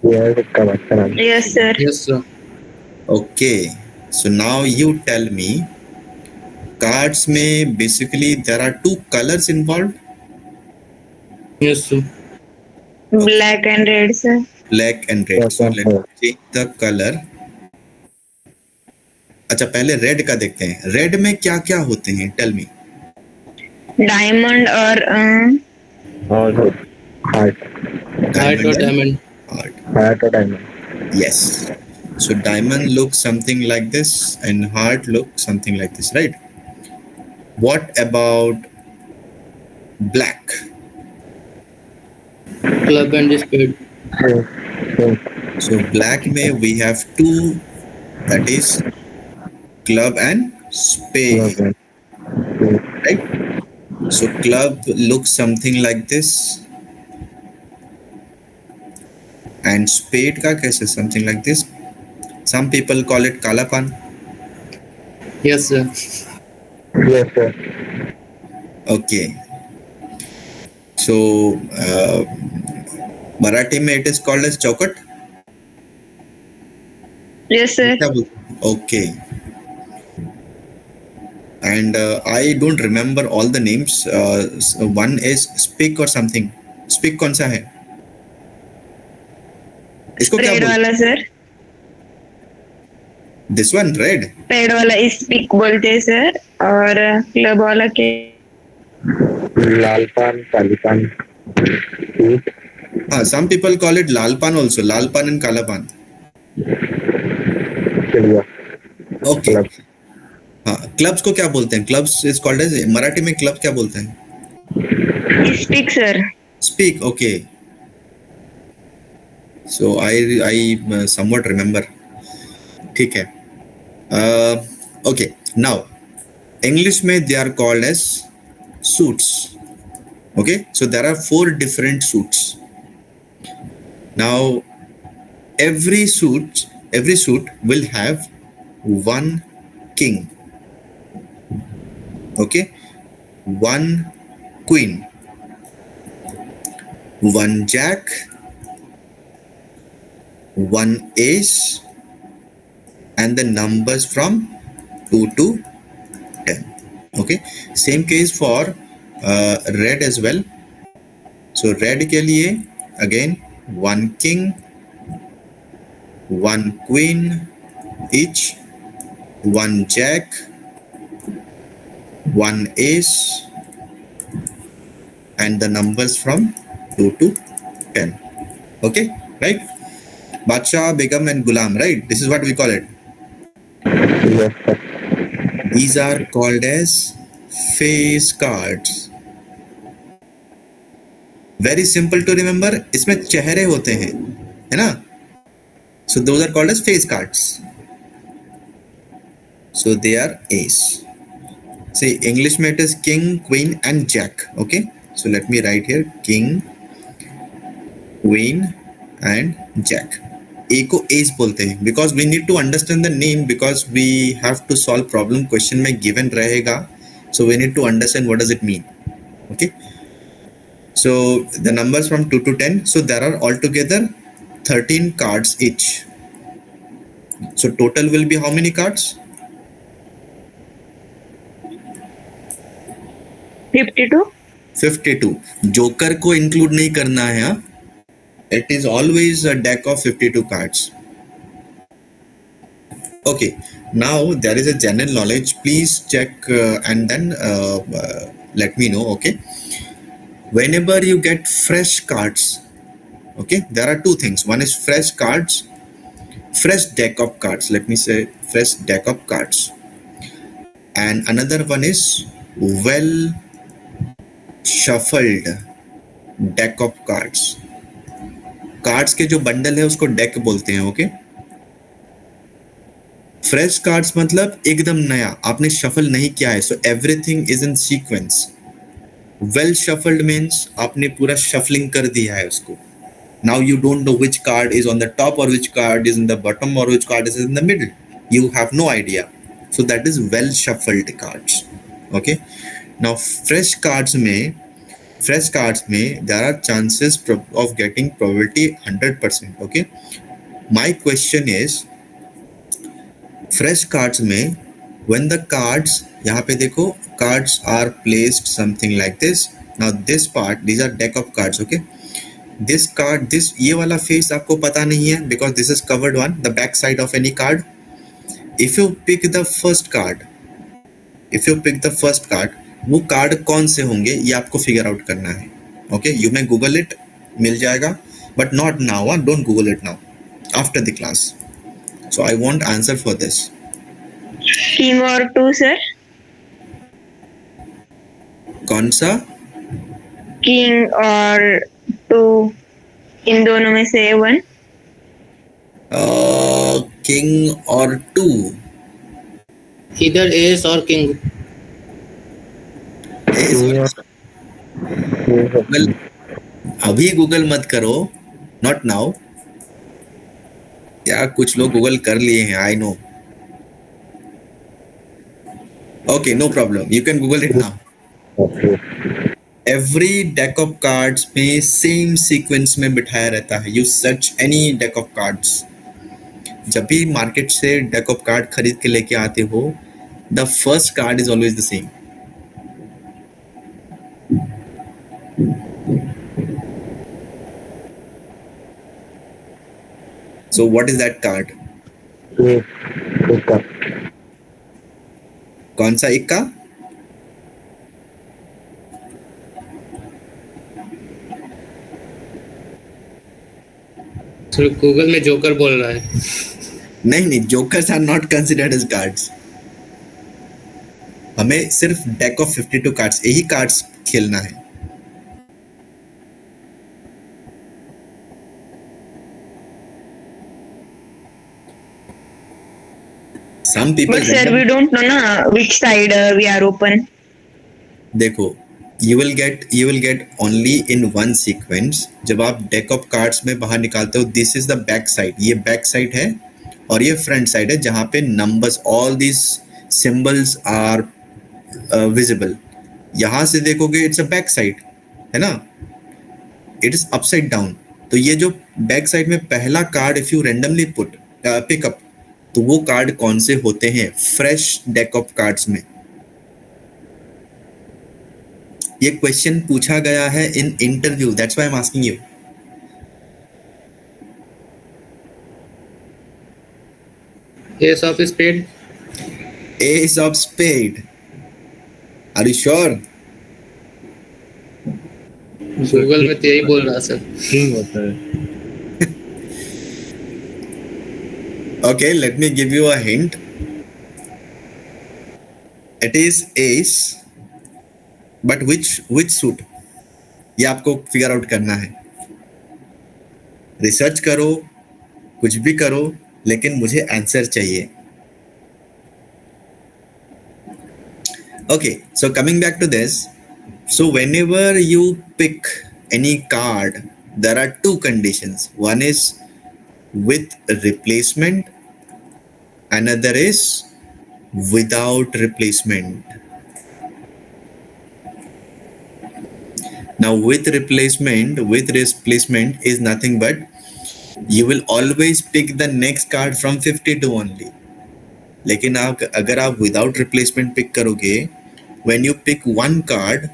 Yes, correct. Yes, sir. Yes, sir. Okay. So now you tell me, cards में basically there are two colors involved, Yes, sir. Black and red, sir. black and red. Yes, So sir. let's change the color. अच्छा, पहले रेड का देखते हैं। रेड में क्या क्या होते हैं, टेल मी। Diamond or और heart, Heart or diamond? Heart. heart or diamond. Yes. So diamond looks something like this and heart looks something like this, right? What about black? Club and spade. So black में we have two, that is club and spade, right? So club looks something like this and spade का कैसे, something like this. Some people call it kala pan. Yes, sir. Yes, sir. Okay. So Marathi में it is called as chaukat. yes, sir. क्या बोलते हैं? Okay. And I don't remember all the names. One is speak or something. Speak कौन सा है? इसको क्या Red बोलते वाला sir. हैं? This one red. Red वाला स्पीक बोलते हैं सर, और क्लब वाला के लाल पान, काली पान, sweet, Some people call it lal pan also. Lal pan and kala pan. चिड़िया, Okay. club, हाँ, क्लब्स को क्या बोलते हैं? Clubs is called as, Marathi में क्लब क्या बोलते हैं? Speak sir. Speak. Okay. So I somewhat remember, ठीक है। ओके, नाउ इंग्लिश में they are called as suits. Okay, so there are 4 different suits. Now every suit will have one king, okay, one queen, one jack, one ace, and the numbers from 2 to 10. Okay, same case for red as well. So red के लिए again one king, one queen each, one jack, one ace, and the numbers from 2 to 10. Okay, right? Badshah, Begum, and Gulam, right? This is what we call it. yes, sir. These are called as face cards. Very simple to remember. इसमें चेहरे होते हैं, है ना? So those are called as face cards. So they are ace. See, English में it is king, queen, and jack. Okay. So let me write here king, queen, and jack. A को ace बोलते हैं because we need to understand the name, because we have to solve problem. Question में given रहेगा, so we need to understand what does it mean. Okay. So the numbers from 2 to 10. So there are altogether 13 cards each. So total will be how many cards? 52. 52. Joker को इंक्लूड नहीं करना है, हाँ? It is always a deck of 52 cards. Okay, now there is a general knowledge. Please check and then let me know. Okay, whenever you get fresh cards, okay, there are two things. One is fresh cards, fresh deck of cards. Let me say fresh deck of cards, and another one is well shuffled deck of cards. Cards के जो बंडल है उसको डेक बोलते हैं. ओके, फ्रेश कार्ड्स मतलब एकदम नया, आपने शफल नहीं किया है, so everything is in sequence. Well shuffled means आपने पूरा शफलिंग कर दिया है उसको. Now you don't know which card is on the top or which card is in the bottom or which card is in the middle. You have no idea, so that is well shuffled cards. Okay, now fresh cards में there are chances of getting probability 100%. okay, my question is fresh cards में when the cards, यहाँ पे देखो cards are placed something like this. now this part, these are deck of cards. okay, this card, this ये वाला face आपको पता नहीं है because this is covered one, the back side of any card. if you pick the first card, वो कार्ड कौन से होंगे ये आपको फिगर आउट करना है. Okay, you may Google it, मिल जाएगा, but not now. Don't Google it now, after the class. So I want answer for this. King और 2 सर. कौन सा? किंग और 2, इन दोनों में से 1. किंग और 2. इधर एस और किंग. गूगल अभी गूगल मत करो, नॉट नाउ. या कुछ लोग गूगल कर लिए हैं, I know. Okay, no problem, you can Google it now. Every deck of cards में सेम सीक्वेंस में बिठाया रहता है. You search any deck of cards, जब भी मार्केट से डेक ऑफ कार्ड खरीद के लेके आते हो, the first card is always the same. So what is that card? इक्का. कौन सा इक्का? सिर्फ गूगल में जोकर बोल रहा है. नहीं, jokers are not considered as cards. हमें सिर्फ डेक ऑफ 52 कार्ड्स, यही कार्ड्स खेलना है. Some people. But sir, we don't know na which side we are open. देखो, you will get only in one sequence. जब आप डेक ऑफ कार्ड्स में बाहर निकालते हो, this is the back side, ये बैक साइड है, और ये फ्रंट साइड है जहाँ पे numbers, all this symbols are visible. यहाँ से देखोगे इट्स अ बैक साइड, है ना, इट इज अपसाइड डाउन. तो ये जो बैक साइड में पहला card if you randomly put pickup, तो वो कार्ड कौन से होते हैं फ्रेश डेक ऑफ कार्ड्स में? ये क्वेश्चन पूछा गया है in interview, that's why I am asking you. Ace of spade. Ace of spade, are you sure? Google में तो यही बोल रहा सर. किंग होता है. Okay, let me give you a hint. It is ace, but which suit? ये आपको फिगर आउट करना है. रिसर्च करो, कुछ भी करो, लेकिन मुझे आंसर चाहिए. Okay, so coming back to this, so whenever you pick any card, there are two conditions. One is with replacement, another is without replacement. Now with replacement is nothing but you will always pick the next card from 52 only. लेकिन आप अगर आप without replacement pick करोगे, when you pick one card,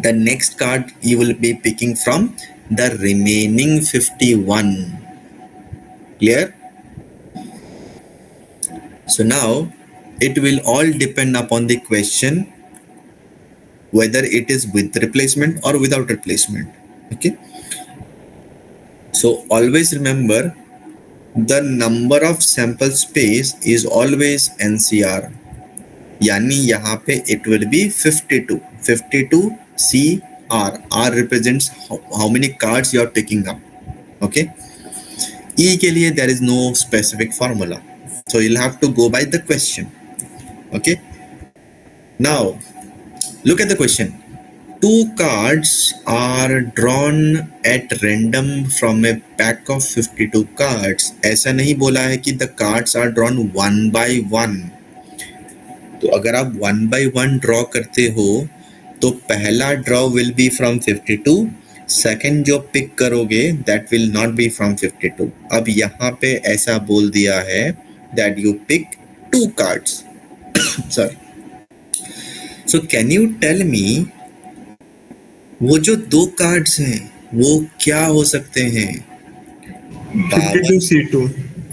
the next card you will be picking from the remaining 51. Clear? So now it will all depend upon the question whether it is with replacement or without replacement. Okay. So always remember the number of sample space is always NCR. यानी यहाँ पे it will be 52. 52 CR. R represents how many cards you are picking up. Okay. E के लिए there is no specific formula. So you'll have to go by the question. Okay. Now look at the question. Two cards are drawn at random from a pack of 52 cards. ऐसा नहीं बोला है कि the cards are drawn one by one. तो अगर आप 1 by 1 ड्रॉ करते हो तो पहला draw will be from 52, second जो पिक करोगे that will not be from 52. अब यहाँ पे ऐसा बोल दिया है that you pick 2 cards. Sorry. So can you tell me वो जो 2 कार्ड्स हैं वो क्या हो सकते हैं? 52C2.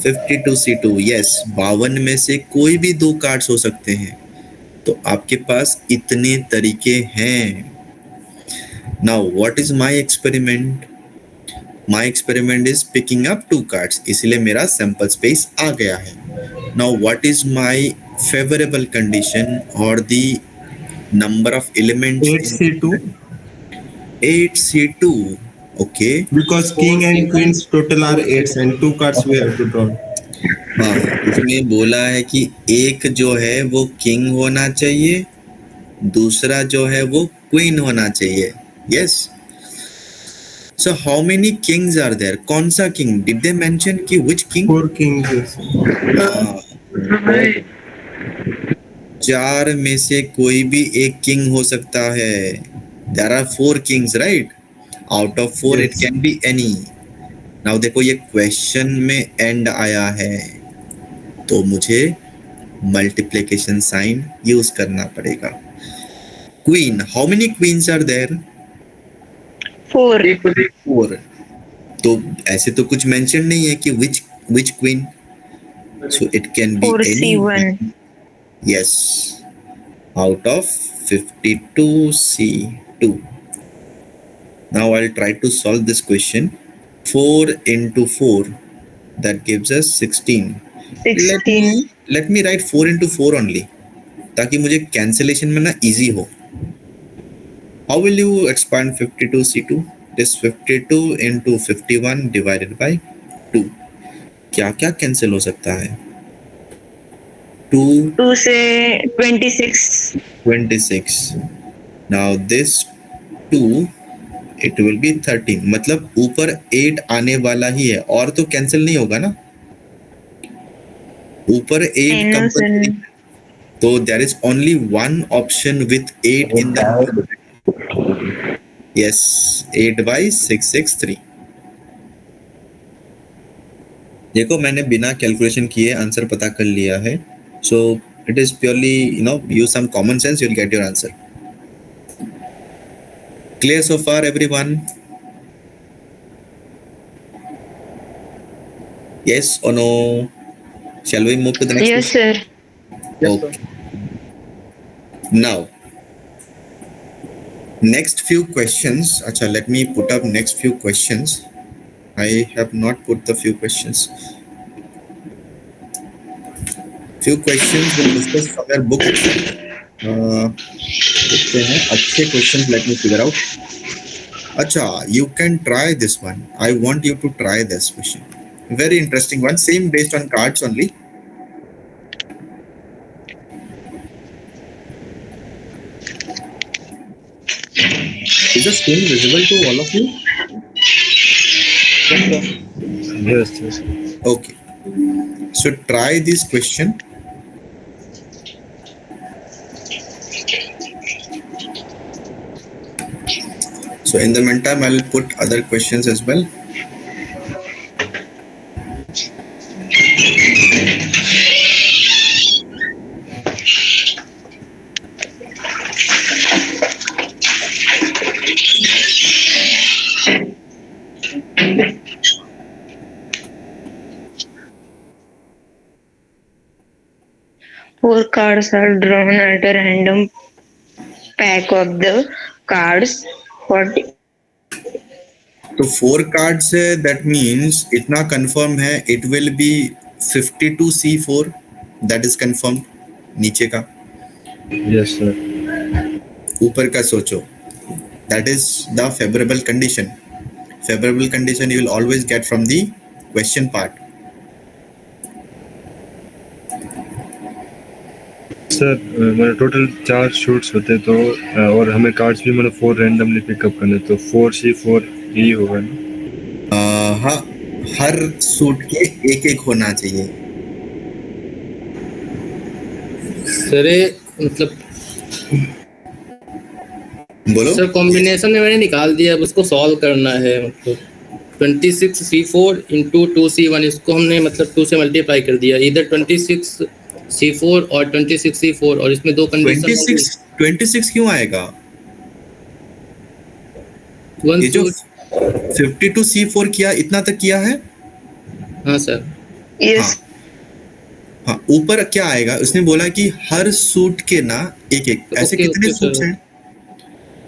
52C2. यस, 52 में से कोई भी 2 कार्ड्स हो सकते हैं. तो आपके पास इतने तरीके हैं. Now what is my experiment? My experiment is picking up 2 cards, इसलिए मेरा सैंपल स्पेस आ गया है. Now what is my favourable condition और the number of elements? 8C2. 8C2. Okay. Because king and queens total are 8 and 2 cards we have to draw. हाँ, इसमें बोला है कि एक जो है वो किंग होना चाहिए, दूसरा जो है वो क्वीन होना चाहिए. Yes. So how many kings are there? कौन सा किंग? डिड दे मेंशन कि व्हिच किंग? 4 kings. Yes. 4 में से कोई भी एक किंग हो सकता है. There are 4 kings, right? Out of 4 it Yes. Can be any. Now देखो ये क्वेश्चन में एंड आया है तो मुझे मल्टीप्लिकेशन साइन यूज करना पड़ेगा. Queen, how many queens are there? 4. 4. तो ऐसे तो कुछ मेंशन नहीं है कि which queen. So it can be 4C1. any. Yes. Out of 52C2. Now I'll try to solve this question. 4 into 4, that gives us 16. 16. Let me write 4 into 4 only, ताकि मुझे cancellation में ना easy हो. How will you expand 52C2? This 52 into 51 divided by 2. क्या क्या cancel हो सकता है? 2, 2 से 26. 26. Now this 2, it will be 13. मतलब ऊपर 8 आने वाला ही है और तो कैंसिल नहीं होगा ना. ऊपर 8 No, कंपल्सरी. sir. तो there is only one option with 8 in the. Yes, 8 by 663. देखो मैंने बिना कैलकुलेशन किए आंसर पता कर लिया है. So it is purely use some common sense, you will get your answer. Clear so far, everyone? Yes or no? Shall we move to the next Yes, question? sir. Okay. Now, next few questions. Acha, let me put up next few questions. I have not put the few questions. Few questions we'll discuss from your book. देखते हैं अच्छे questions. Let me figure out. Acha, you can try this one. I want you to try this question. Very interesting one. Same based on cards only. Is the screen visible to all of you? Yes, yes. Okay. So try this question. So in the meantime, I'll put other questions as well. 4 cards are drawn at a random pack of the cards. 40 तो 4 कार्ड्स है, दैट मीन्स इतना कंफर्म है, it will B 52C4, that is confirm. नीचे का, Yes, sir. ऊपर का सोचो, that is the favourable condition. Favourable condition you will always get from the question part. Sir मतलब टोटल 4 शूट्स होते तो और हमें कार्ड्स भी मतलब 4 रैंडमली पिकअप करने, तो 4C4 यही होगा ना? हाँ, हर सूट के एक एक होना चाहिए। सर ये मतलब बोलो। सर कॉम्बिनेशन में मैंने निकाल दिया, अब उसको सॉल्व करना है। मतलब 26C4 इंटू 2C1, इसको हमने मतलब 2 से मल्टीप्लाई कर दिया, इधर 26C4 और 26C4, और इसमें दो कंडीशन 26 क्यों आएगा? ये जो 52C4 किया, इतना तक किया है। हाँ सर। yes, हाँ, ऊपर क्या आएगा? उसने बोला कि हर सूट के ना एक एक, ऐसे ओके, कितने ओके, सूट्स सर। हैं?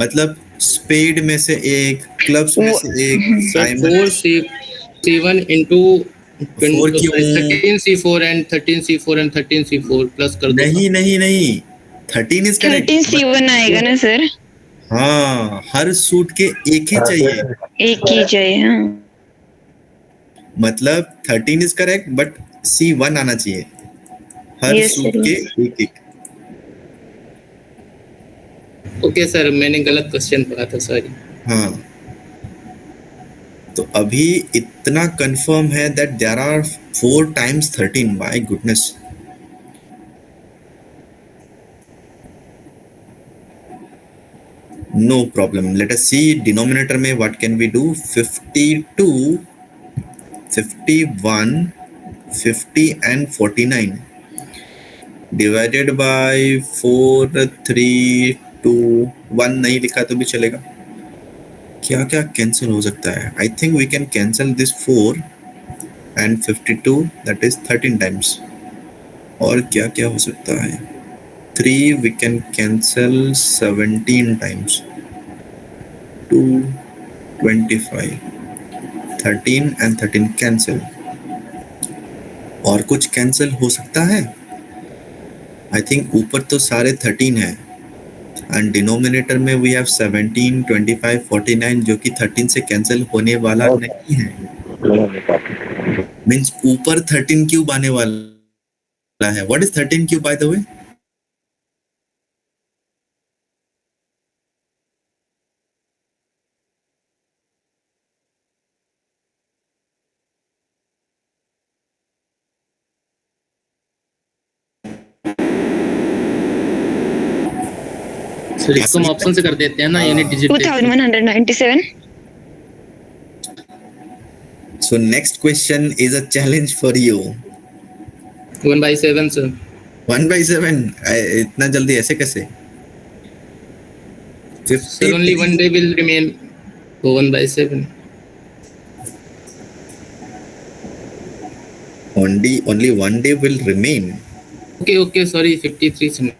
मतलब स्पेड में से एक, क्लब्स में से एक, सर डायमंड। 4C1 इंटू 4 क्यों? 13C4 and 13C4 and 13C4 plus कर दो। नहीं नहीं नहीं, 13 इज करेक्ट। 13C1 आएगा ना सर? हाँ, हर सूट के एक ही चाहिए, एक ही चाहिए। हाँ, मतलब 13 इज करेक्ट, बट C1 आना चाहिए हर yes सूट sir, के yes. एक एक। ओके सर, मैंने गलत क्वेश्चन पढ़ा था, सॉरी। हाँ, तो अभी इतना कंफर्म है that there are 4 times 13। My goodness. No problem, let us see denominator में what can we do. 52, 51, 50 and 49 divided by 4, 3, 2, 1 नहीं लिखा तो भी चलेगा। क्या क्या कैंसिल हो सकता है? I think we can cancel this 4 and 52, that is 13 times. और क्या क्या हो सकता है? 3 we can cancel 17 times, 2, 25, 13 and 13 cancel। और कुछ कैंसिल हो सकता है? आई थिंक ऊपर तो सारे 13 है, एंड डिनोमिनेटर में वी हैव 17, 25, 49 जो कि 13 से कैंसिल होने वाला नहीं है। मीन्स ऊपर 13 क्यूब आने वाला है। What is 13 cube by the way? Sir इसको हम ऑप्शन से कर देते हैं ना, unit digit. 2197. So next question is a challenge for you. 1/7 sir. 1/7? इतना जल्दी ऐसे कैसे? Sir only 1 day will remain, so 1/7। Only 1 day will remain. Okay okay, sorry 53 से।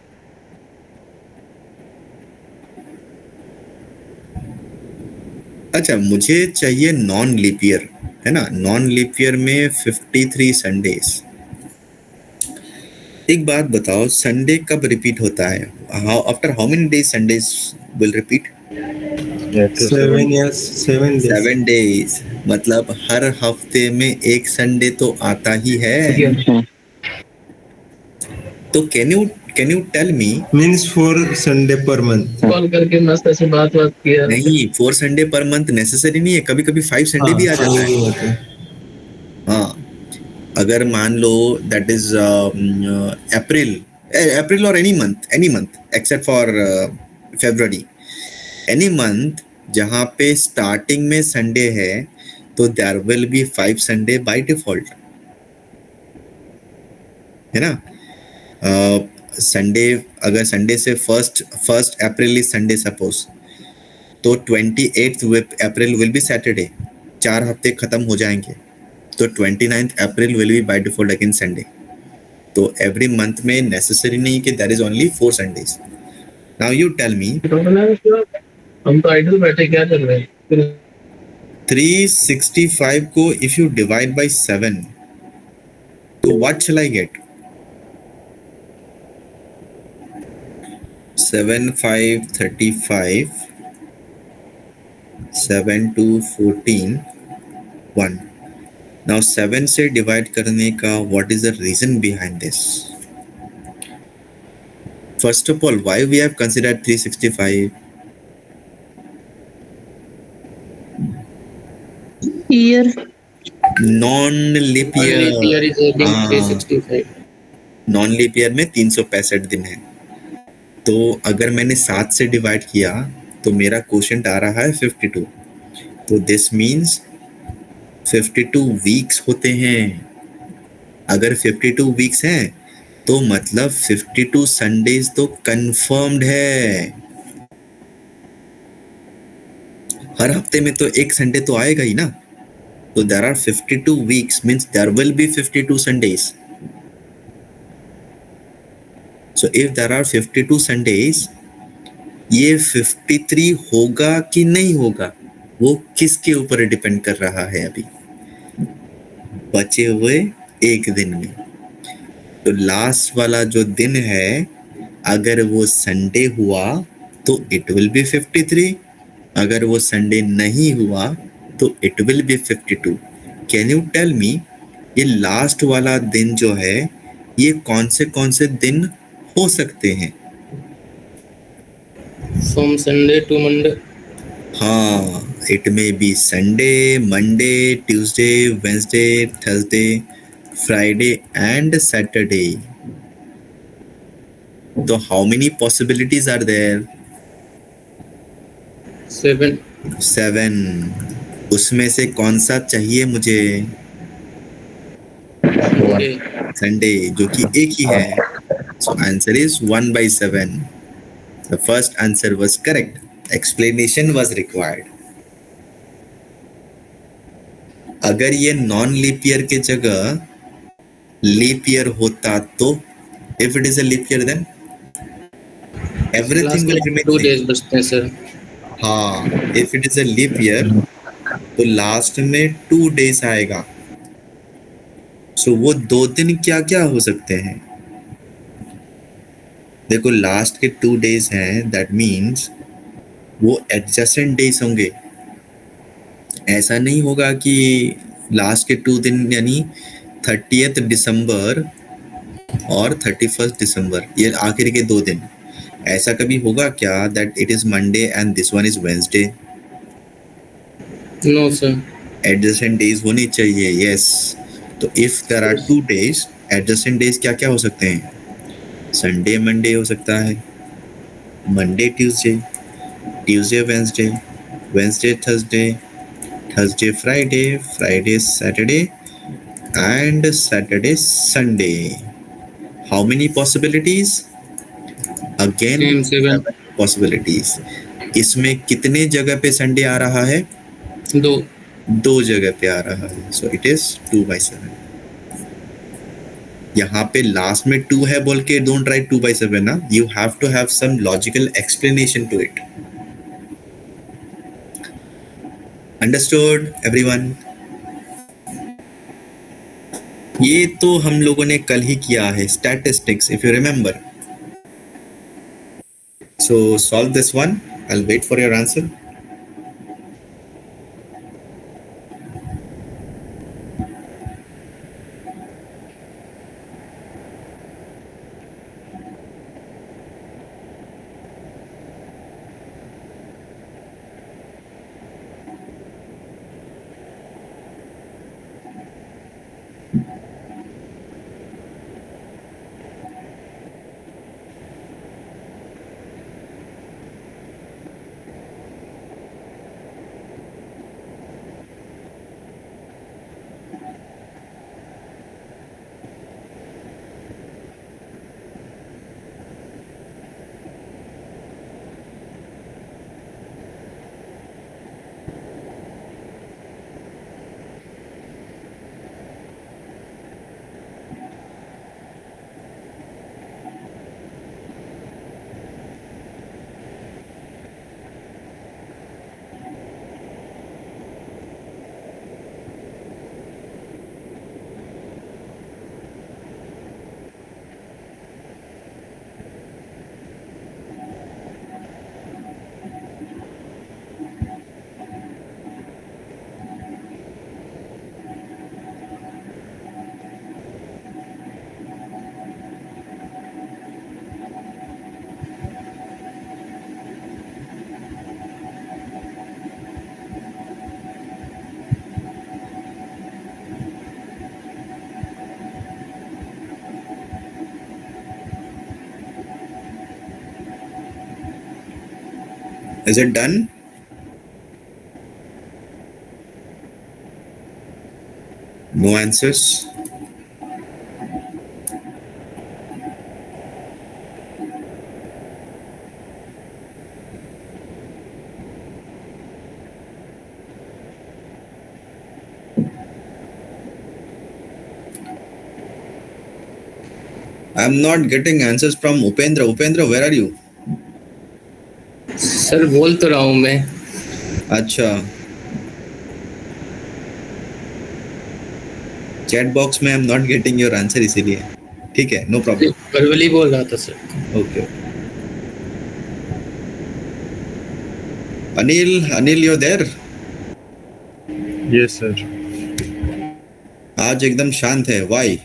अच्छा, मुझे चाहिए नॉन लीप ईयर, है ना? नॉन लीप ईयर में 53 संडेज। एक बात बताओ, संडे कब रिपीट होता है? After how many days Sundays will repeat? Yeah, to 7 years, 7 days. 7 days, मतलब हर हफ्ते में एक संडे तो आता ही है। तो can you tell me? Means 4 Sunday per month. Call करके मस्त ऐसे बात किया। नहीं, 4 संडे पर मंथ नेसेसरी नहीं है, कभी कभी 5 संडे भी आ जाता है। होता है। हाँ, अगर मान लो दैट इज अप्रैल और any month except for February, any month जहाँ पे स्टार्टिंग में संडे है, तो there will be 5 Sunday by default, है ना? संडे, अगर संडे से first April is Sunday suppose, तो 28th April will B Saturday. 4 हफ्ते खत्म हो जाएंगे, तो 29th April will be by default again Sunday. तो एवरी मंथ में नेसेसरी नहीं कि there is only 4 Sundays. Now you tell me, हम तो आइडल बैठे क्या कर रहे हैं? 365 को इफ यू डिवाइड बाय 7, तो what shall I get? 7 5 35, 7 2 14 1. Now 7 से डिवाइड करने का what is the reason behind this? First of all, why we have considered 365? Year. Non leap Leap year is adding year. 365. Non leap year में 365 दिन है. तो अगर मैंने 7 से डिवाइड किया तो मेरा क्वोशंट आ रहा है 52. तो दिस मीन्स 52 वीक्स होते हैं. अगर 52 वीक्स हैं तो मतलब 52 संडेज तो कंफर्म्ड है. हर हफ्ते में तो एक संडे तो आएगा ही ना. तो there are 52 weeks means there will be 52 Sundays. So if there are 52 Sundays, ये 53 होगा कि नहीं होगा वो किसके ऊपर डिपेंड कर रहा है अभी? बचे हुए एक दिन में. तो लास्ट वाला जो दिन है अगर वो संडे हुआ तो इट विल बी 53. अगर वो संडे नहीं हुआ तो it will be 52. Can you tell me ये लास्ट वाला दिन जो है ये कौन से दिन हो सकते हैं? From Sunday to Monday. हाँ, it may be Sunday, Monday, Tuesday, Wednesday, Thursday, Friday and Saturday. तो how many possibilities are there? 7. 7. उसमें से कौन सा चाहिए मुझे? Okay. संडे, जो कि एक ही है. So answer is 1/7. The first answer was correct. Explanation was required. अगर ये नॉन लीप ईयर के जगह लीप ईयर होता तो if it is a leap year then everything will remain 2 same. days बचते हैं सर. हाँ, if it is a leap year तो लास्ट में 2 डेज आएगा. सो वो 2 दिन क्या क्या हो सकते हैं? देखो लास्ट के 2 डेज हैं, दैट मीन्स वो एडजस्टेंट डेज होंगे. ऐसा नहीं होगा कि लास्ट के 2 दिन यानी 30th दिसंबर और 31st दिसंबर ये आखिर के 2 दिन. ऐसा कभी होगा क्या that it is Monday and this one is Wednesday? No sir. Adjacent days होने चाहिए. यस. तो if there are 2 days, adjacent days क्या क्या हो सकते हैं? संडे मंडे हो सकता है, Monday Tuesday, Tuesday Wednesday, Wednesday Thursday, Thursday Friday, Friday Saturday and Saturday Sunday. How many possibilities? Again 7. Possibilities. इसमें कितने जगह पे संडे आ रहा है? 2. 2 जगह पे आ रहा है. So it is 2/7. यहाँ पे लास्ट में 2 है बोल के डोंट राइट 2/7 ना. You have to have some logical explanation to it. Understood everyone? ये तो हम लोगों ने कल ही किया है, statistics, if you remember. So solve this one. I will wait for your answer. Is it done? No answers. I'm not getting answers from Upendra. Upendra, where are you? Sir बोल तो रहा हूँ मैं. अच्छा, चैट बॉक्स में I am not getting your answer, इसीलिए. ठीक है, नो प्रॉब्लम. वर्बली बोल रहा था sir. Okay. Anil you there? Yes sir. आज एकदम शांत है, why?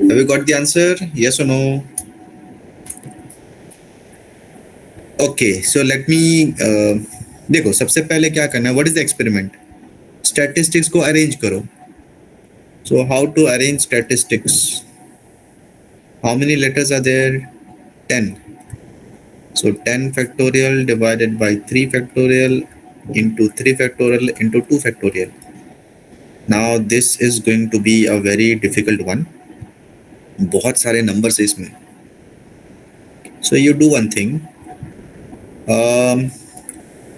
Have you got the answer? Yes or no? Okay, so let me देखो, सबसे पहले क्या करना है? What is the experiment? Statistics को arrange करो. So how to arrange statistics? How many letters are there? 10. So 10 factorial divided by 3 factorial into 3 factorial into 2 factorial. Now this is going to be a very difficult one. बहुत सारे numbers है इसमें. So you do one thing.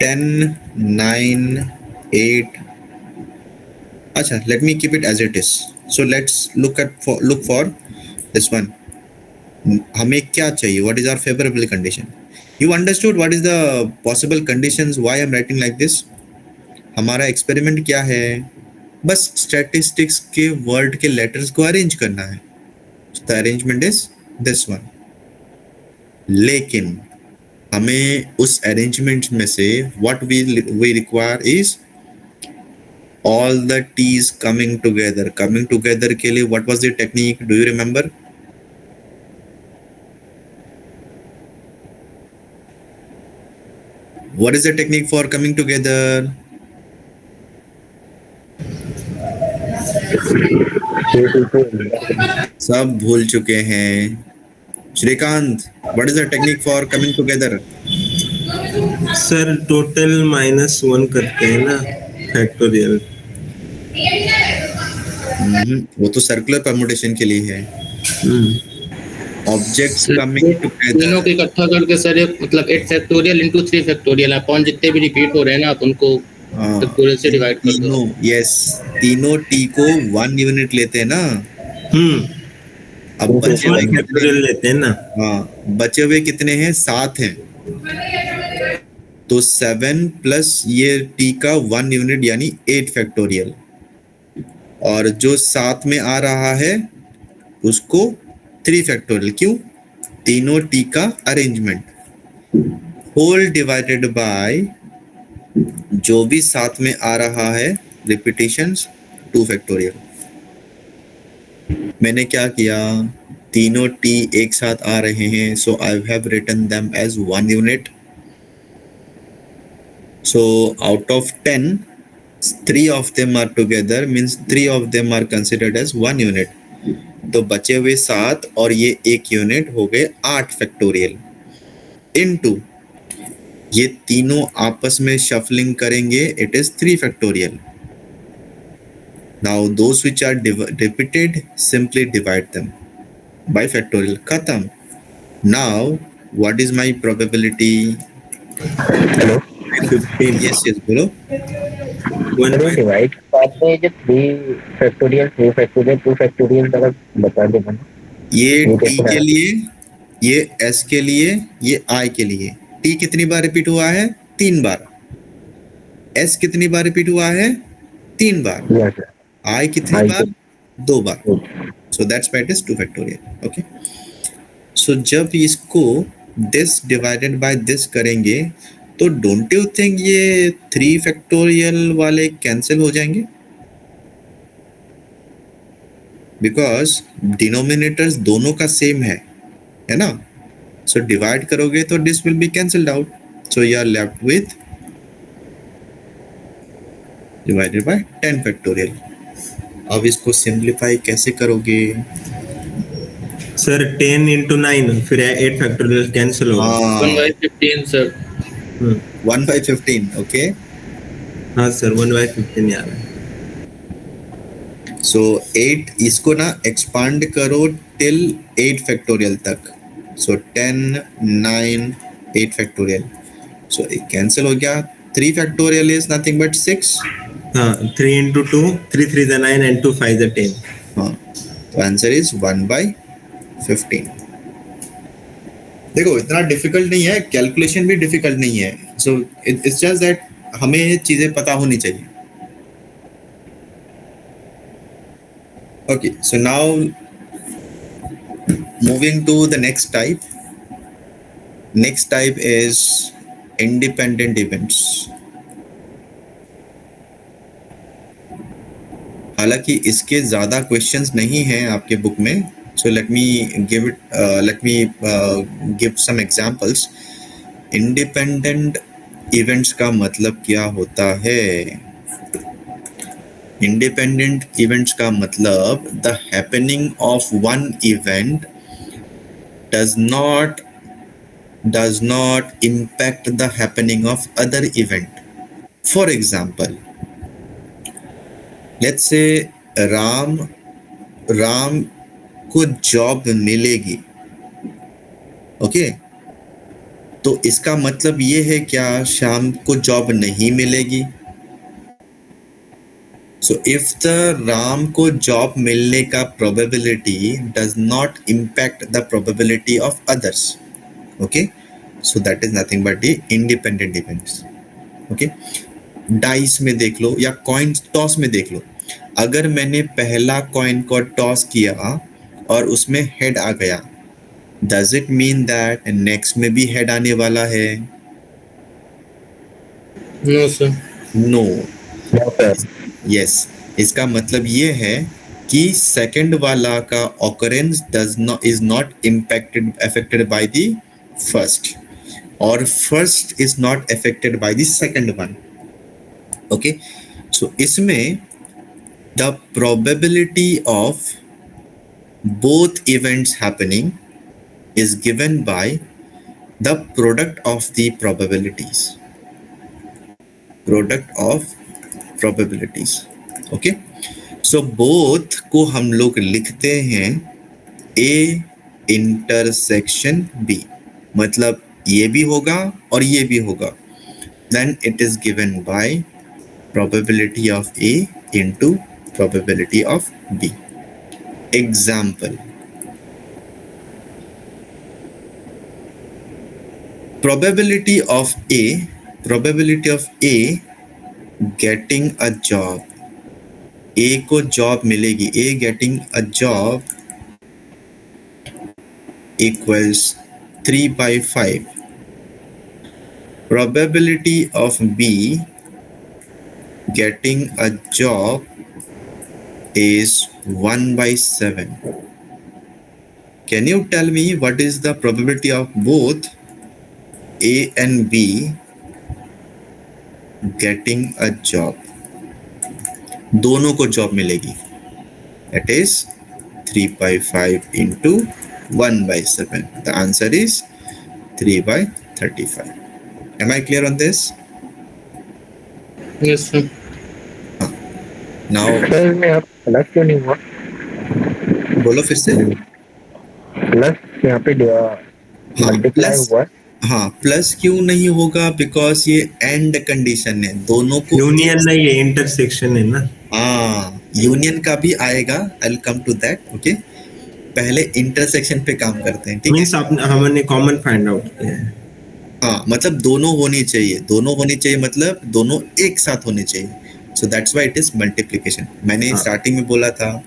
10, 9, 8. अच्छा, let me keep it as it is. So let's look for this one. हमें क्या चाहिए? What is our favorable condition? You understood what is the possible conditions? Why I'm writing like this? हमारा experiment क्या है? बस statistics के word के letters को arrange करना है. So the arrangement is this one. लेकिन हमें उस arrangement में से what we require is all the T's coming together. Coming together के लिए what was the technique? Do you remember? What is the technique for coming together? सब भूल चुके हैं. Shrikant, what is the technique for coming together? Sir total -1 करते हैं ना, फैक्टोरियल. वो तो सर्कुलर परमुटेशन के लिए है. ऑब्जेक्ट्स कमिंग तीनों टुगेदर. को इकट्ठा करके सर एक मतलब 8 फैक्टोरियल इंटू 3 फैक्टोरियल अपॉन जितने भी रिपीट हो रहे हैं ना, आप उनको फैक्टोरियल से डिवाइड कर दो. तीनों, यस, तीनों टी को 1 यूनिट लेते हैं ना. अब बचे हुए कितने लेते हैं ना? हाँ, बचे हुए कितने हैं? 7 हैं. तो 7 प्लस ये टी का 1 यूनिट यानी 8 फैक्टोरियल. और जो साथ में आ रहा है उसको 3 फैक्टोरियल. क्यों? तीनों टी का अरेंजमेंट. होल डिवाइडेड बाय जो भी साथ में आ रहा है रिपीटिशंस 2 फैक्टोरियल. मैंने क्या किया? तीनों टी एक साथ आ रहे हैं, so I have written them as 1 unit. So out of 10, 3 of them are together, means 3 of them are considered as 1 unit. तो बचे हुए 7 और ये 1 यूनिट हो गए 8 फैक्टोरियल. इनटू ये तीनों आपस में शफलिंग करेंगे, it is 3 factorial. Now those which are repeated, simply divide them by factorial. Khatam. Now what is my probability? Hello. 15. Yes, bolo. Divide करते हैं जो 3 फैक्टोरियल 2 फैक्टोरियल 2 फैक्टोरियल तक बता देना. ये वो t कैसे के है? लिए, ये s के लिए, ये i के लिए. t कितनी बार रिपीट हुआ है? 3 बार. s कितनी बार रिपीट हुआ है? 3 बार. Yes sir. i कितनी I बार? 2 बार. So that's why it is 2 factorial. Okay. So जब इसको this divided by this करेंगे तो डोंट यू थिंक ये 3 फैक्टोरियल वाले कैंसिल हो जाएंगे, बिकॉज डिनोमिनेटर्स दोनों का सेम है ना. सो डिवाइड करोगे तो this will be cancelled out, so you are left with divided by 10 factorial. अब इसको सिंप्लीफाई कैसे करोगे? सर 10 into 9 फिर 8 फैक्टोरियल कैंसिल होगा. हाँ 1/15 सर. 1/15. ओके, हाँ सर 1/15 यार. सो 8 इसको ना एक्सपांड करो टिल 8 फैक्टोरियल तक. सो 10 9 8 फैक्टोरियल. सो कैंसिल हो गया. 3 फैक्टोरियल इज नथिंग बट 6. हाँ 3 into 2 3 3 the 9 and 2 5 the 10. हाँ, तो आंसर इज 1/15. देखो इतना डिफिकल्ट नहीं है, कैलकुलेशन भी डिफिकल्ट नहीं है. सो इट्स जस्ट दैट हमें चीजें पता होनी चाहिए. Okay, so now moving to the next type. Next type is independent events. हालांकि इसके ज़्यादा क्वेश्चंस नहीं हैं आपके बुक में. So let me give some examples. Independent events का मतलब क्या होता है? Independent events का मतलब the happening of one event does not impact the happening of other event. For example, let's say Ram को जॉब मिलेगी. ओके, तो इसका मतलब ये है क्या श्याम को जॉब नहीं मिलेगी? So if the राम को जॉब मिलने का probability does not impact the probability of others, okay, so that is nothing but the independent events. Okay, dice में देख लो या कॉइन टॉस में देख लो. अगर मैंने पहला कॉइन को टॉस किया और उसमें हेड आ गया, does it mean that next में भी हेड आने वाला है? No sir. No. No, sir. Yes, इसका मतलब ये है कि सेकंड वाला का occurrence is not affected by the first, और first is not affected by the second one. Okay, so इसमें the probability of both events happening is given by the product of the probabilities. Okay, so both को हम लोग लिखते हैं A intersection B, मतलब ये भी होगा और ये भी होगा. Then it is given by probability of A into probability of B. Example, probability of A getting a job. A को जॉब मिलेगी, A getting a job equals 3/5. Probability of B getting a job is 1/7. Can you tell me what is the probability of both A and B getting a job? दोनों को जॉब मिलेगी. That is 3/5 into 1/7. The answer is 3/35. Am I clear on this? Yes sir. Now sir में आप प्लस क्यों नहीं हुआ? बोलो फिर से. प्लस यहाँ पे मल्टीप्लाई plus- हुआ. हाँ, प्लस क्यों नहीं होगा? बिकॉज ये एंड कंडीशन है, दोनों को यूनियन नहीं है, इंटरसेक्शन है ना. हाँ, यूनियन का भी आएगा. I will come to that. Okay, पहले इंटरसेक्शन पे काम करते हैं. ठीक है. मीन्स हमने कॉमन फाइंड आउट किया है. हाँ, मतलब दोनों होनी चाहिए, मतलब दोनों एक साथ होने चाहिए. So that's why it is multiplication. मैंने हाँ. स्टार्टिंग में बोला था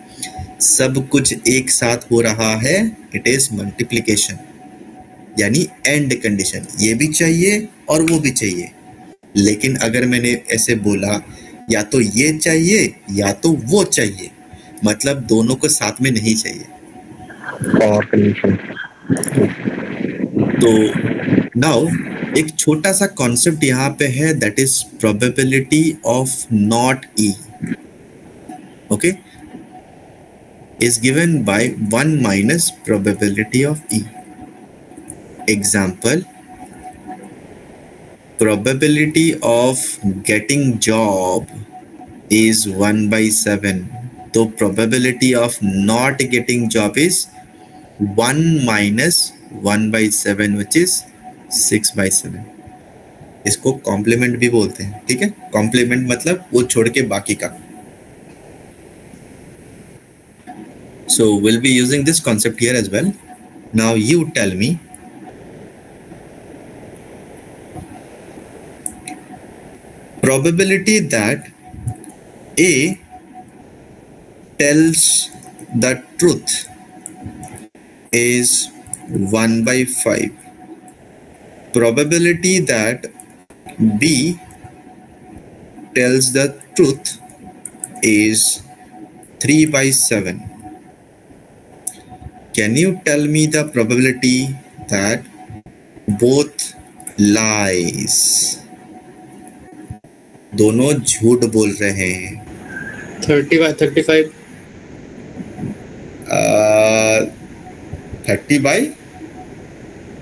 सब कुछ एक साथ हो रहा है, इट इज मल्टीप्लिकेशन. यानी एंड कंडीशन, ये भी चाहिए और वो भी चाहिए। लेकिन अगर मैंने ऐसे बोला या तो ये चाहिए या तो वो चाहिए, मतलब दोनों को साथ में नहीं चाहिए। और कंडीशन। तो नाउ एक छोटा सा कॉन्सेप्ट यहाँ पे है, that is probability of not E. Okay, is given by 1 minus probability of E. Example, probability of getting job is 1 by 7. तो probability of not getting job is 1 minus 1 by 7 which is 6 by 7. इसको कॉम्प्लीमेंट भी बोलते हैं, ठीक है। कॉम्प्लीमेंट मतलब वो छोड़ के बाकी का। So we'll be using this concept here as well. Now you tell me, probability that A tells the truth is 1 by 5. Probability that B tells the truth is 3 by 7. Can you tell me the probability that both lies? दोनों झूठ बोल रहे हैं। 30 by 35। 30 by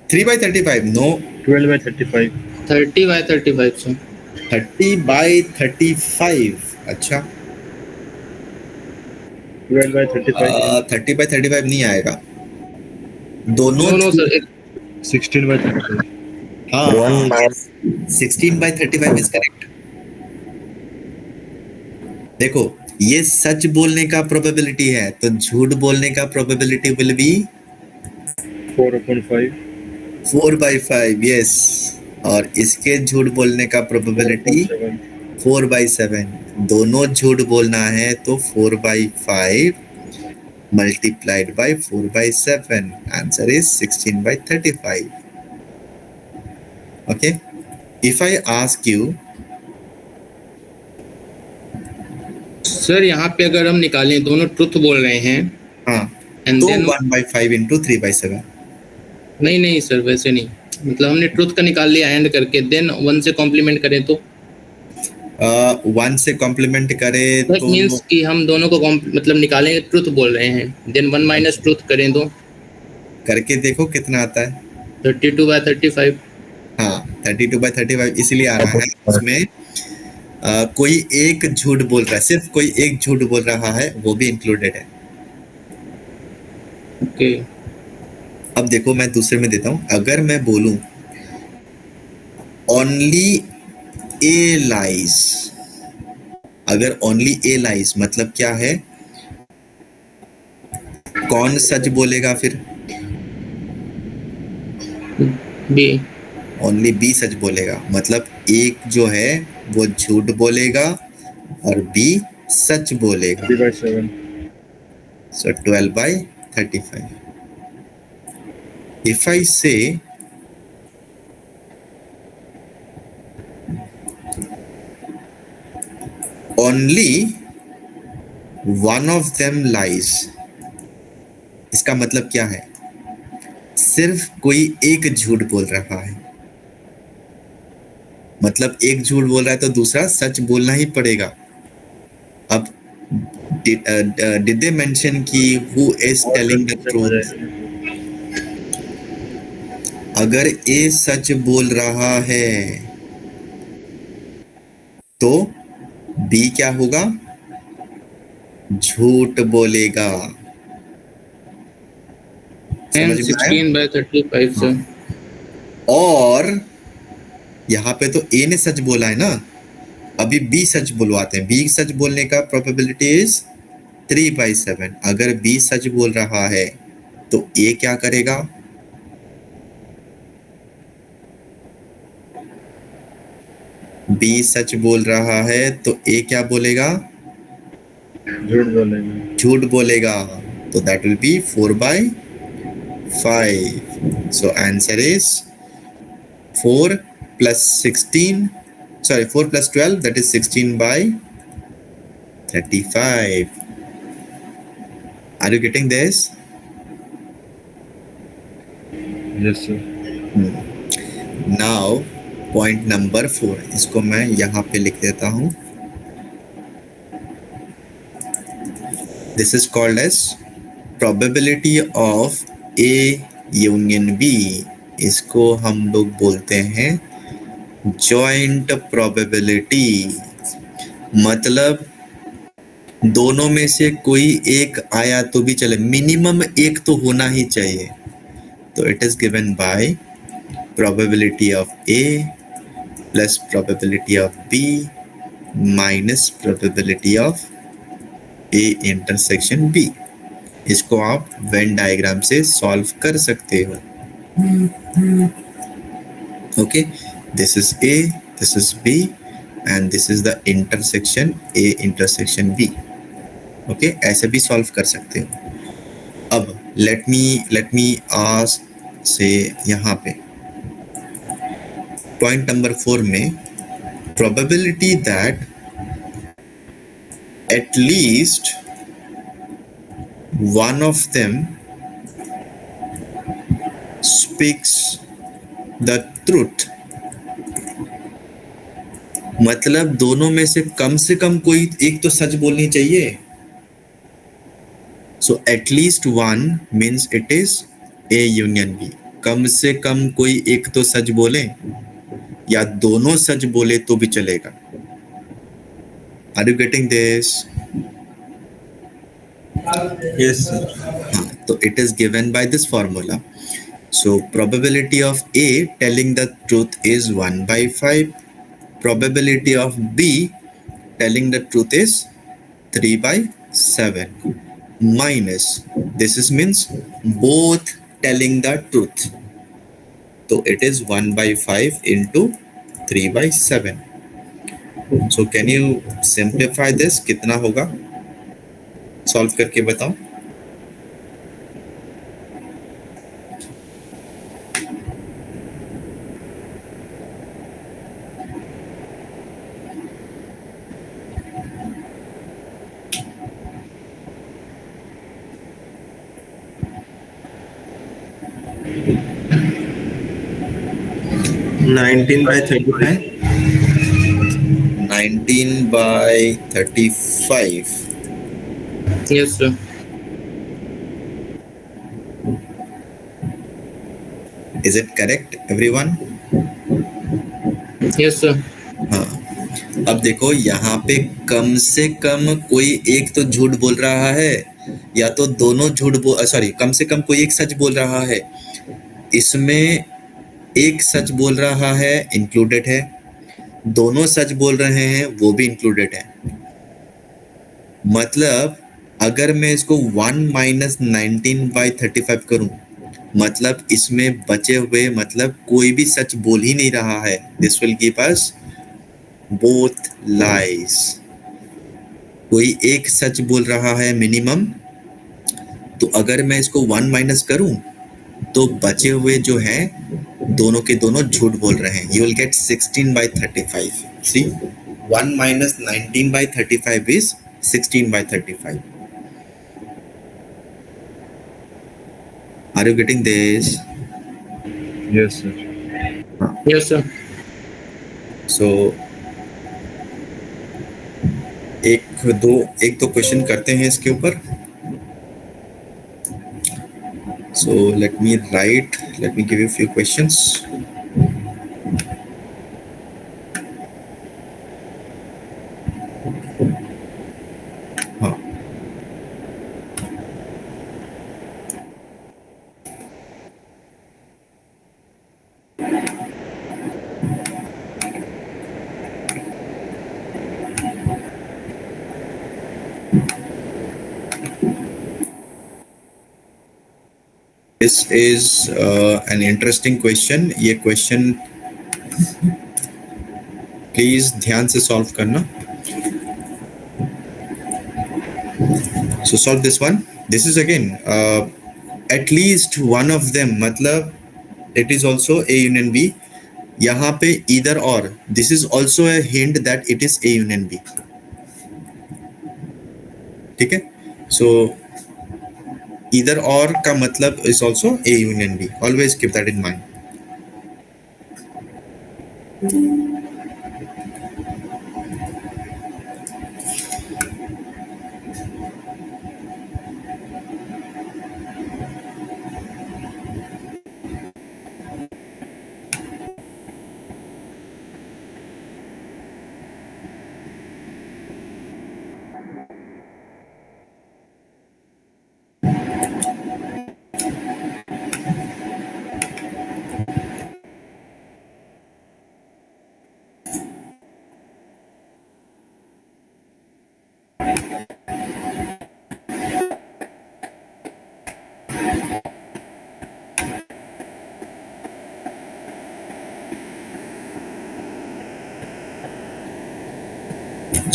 3 by 35, no। 12 by 35। 30 by 35 sir. 30 by 35, अच्छा। 12 by 35। 30 by 35 नहीं आएगा, दोनों नो सर। 16 by 35। हाँ, 1 minus 16 by 35 इज करेक्ट। देखो, ये सच बोलने का प्रोबेबिलिटी है, तो झूठ बोलने का probability will be 4/5। 4 by 5, yes. और इसके झूठ बोलने का प्रोबेबिलिटी 4 by 7। दोनों झूठ बोलना है तो 4 by 5 multiplied by 4 by 7, answer is 16 by 35. Okay, if I ask you, sir यहाँ पे अगर हम निकालें, दोनों ट्रुथ बोल रहे हैं, हाँ, and तो then 1 by 5 into 3 by 7। नहीं सर, वैसे नहीं, मतलब हमने ट्रुथ का निकाल लिया एंड करके, देन 1 से कॉम्प्लीमेंट करें तो 1 से कॉम्प्लीमेंट करे दैट तो मींस कि हम दोनों को मतलब निकालेंगे, ट्रुथ बोल रहे हैं, देन 1 माइनस ट्रुथ करें तो करके देखो कितना आता है। 32 by 35। हाँ, 32 by 35 इसलिए आ रहा है, उसमें कोई एक झूठ बोल रहा है, सिर्फ कोई एक झूठ बोल रहा है, वो भी इंक्लूडेड है। ओके, अब देखो मैं दूसरे में देता हूँ, अगर मैं बोलूं ओनली ए लाइज, अगर ओनली ए लाइज मतलब क्या है, कौन सच बोलेगा फिर? बी। ओनली बी सच बोलेगा, मतलब एक जो है वो झूठ बोलेगा और बी सच बोलेगा। 3/7। So 12 by 35. If I say only one of them lies, इसका मतलब क्या है? सिर्फ कोई एक झूठ बोल रहा है, मतलब एक झूठ बोल रहा है तो दूसरा सच बोलना ही पड़ेगा। अब did they mention कि who is telling the truth? अगर ए सच बोल रहा है तो बी क्या होगा? झूठ बोलेगा। समझ में आया? 16 by 35 सर। और यहाँ पे तो ए ने सच बोला है ना, अभी बी सच बुलवाते हैं। बी सच बोलने का प्रोबेबिलिटी इज 3/7। अगर बी सच बोल रहा है तो ए क्या करेगा? बी सच बोल रहा है तो ए क्या बोलेगा? झूठ बोलेंगे। झूठ बोलेगा। तो that will be 4/5। So answer is 4 plus 16, sorry, 4 plus 12, that is 16 by 35. Are you getting this? Yes, sir. Now point number 4, इसको मैं यहाँ पे लिख देता हूँ. This is called as probability of A union B. इसको हम लोग बोलते हैं joint probability. मतलब दोनों में से कोई एक आया तो भी चले, मिनिमम एक तो होना ही चाहिए. तो it is given by probability of A plus probability of B minus probability of A intersection B. इसको आप वेन डायग्राम से सॉल्व कर सकते हो. Okay, this is A, this is B and this is the intersection A intersection B. Okay, ऐसे भी सॉल्व कर सकते हो. अब let me ask से यहाँ पे पॉइंट नंबर 4 में probability that at least one of them speaks the truth. मतलब दोनों में से कम कोई एक तो सच बोलनी चाहिए. So at least one means it is A union B. कम से कम कोई एक तो सच बोले या दोनों सच बोले तो भी चलेगा. Are you getting this? Yes, sir. हाँ, तो it is given by this formula. So probability of A telling the truth is 1 by 5. Probability of B telling the truth is 3 by 7 minus, this is means both telling the truth. So it is 1 by 5 into 3 by 7. So can you simplify this? कितना होगा? सॉल्व करके बताओ. Nineteen by 35. 19 by 35. Yes, sir. Is it correct, everyone? Yes, sir. हाँ, अब देखो यहाँ पे कम से कम कोई एक तो झूठ बोल रहा है या तो दोनों कम से कम कोई एक सच बोल रहा है. इसमें एक सच बोल रहा है इंक्लूडेड है, दोनों सच बोल रहे हैं वो भी इंक्लूडेड है. मतलब अगर मैं इसको 1 माइनस 19 बाई 35 करूं, मतलब इसमें बचे हुए मतलब कोई भी सच बोल ही नहीं रहा है. This will give us both lies. कोई एक सच बोल रहा है मिनिमम, तो अगर मैं इसको 1 माइनस करूं तो बचे हुए जो हैं दोनों के दोनों झूठ बोल रहे हैं. You will get 16 by 35. See, 1 minus 19 by 35 is 16 by 35. Are you getting this? Yes, sir. Yes, sir. So एक दो क्वेश्चन करते हैं इसके ऊपर. So let me give you a few questions. हाँ, this is an interesting question. ये क्वेश्चन प्लीज ध्यान से सॉल्व करना. So solve this one. This is again at least one of them, मतलब it is also A union B. यहाँ पे either or, this is also a hint that it is A union B. ठीक है, सो ईदर और का मतलब is also A union B, always keep that in mind.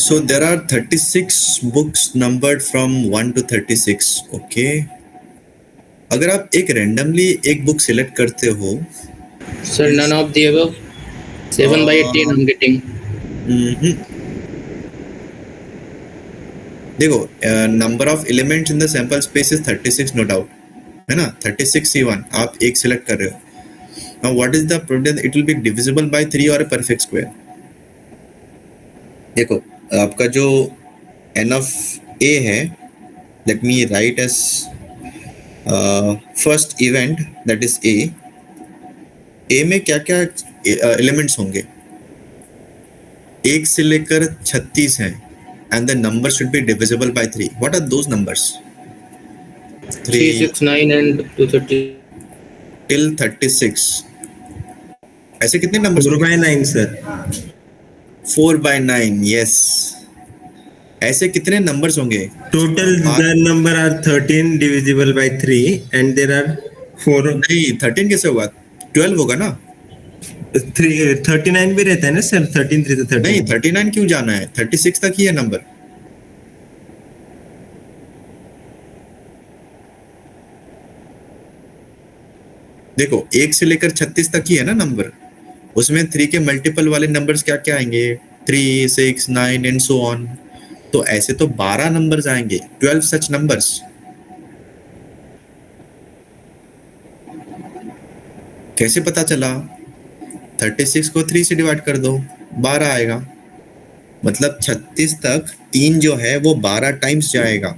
So there are 36 books numbered from 1 to 36. Okay. अगर आप एक रैंडमली एक बुक सिलेक्ट करते हो, sir none of the above, 7/10 I'm getting. देखो number of elements in the sample space is 36, no doubt, है ना। 36C1 आप एक सिलेक्ट कर रहे हो। Now what is the probability it will be divisible by 3 और अ परफेक्ट स्क्वायर। देखो आपका जो n ऑफ a है, let me write as first event that is a में क्या क्या एलिमेंट्स होंगे, 1 से लेकर 36 हैं, and the number should be divisible by 3. What are those numbers? 3, 6, 9 and 230 till 36. ऐसे कितने नंबर्स? 4/9 सर। 4/9, yes. ऐसे कितने नंबर्स होंगे? Total the number are 13 divisible by 3 and there are 4. नहीं, 13 कैसे होगा? 12 होगा ना। 39 भी रहता है ना सर, 13 3 तो 13। नहीं, 39 क्यों जाना है? 36 तक ही है नंबर। देखो 1 से लेकर 36 तक ही है ना नंबर, उसमें 3 के मल्टीपल वाले नंबर्स क्या क्या आएंगे? 3, 6, 9 एंड सो ऑन। तो ऐसे तो 12 नंबर्स आएंगे, 12 सच नंबर्स। कैसे पता चला? 36 को 3 से डिवाइड कर दो, 12 आएगा। मतलब 36 तक 3 जो है वो 12 टाइम्स जाएगा।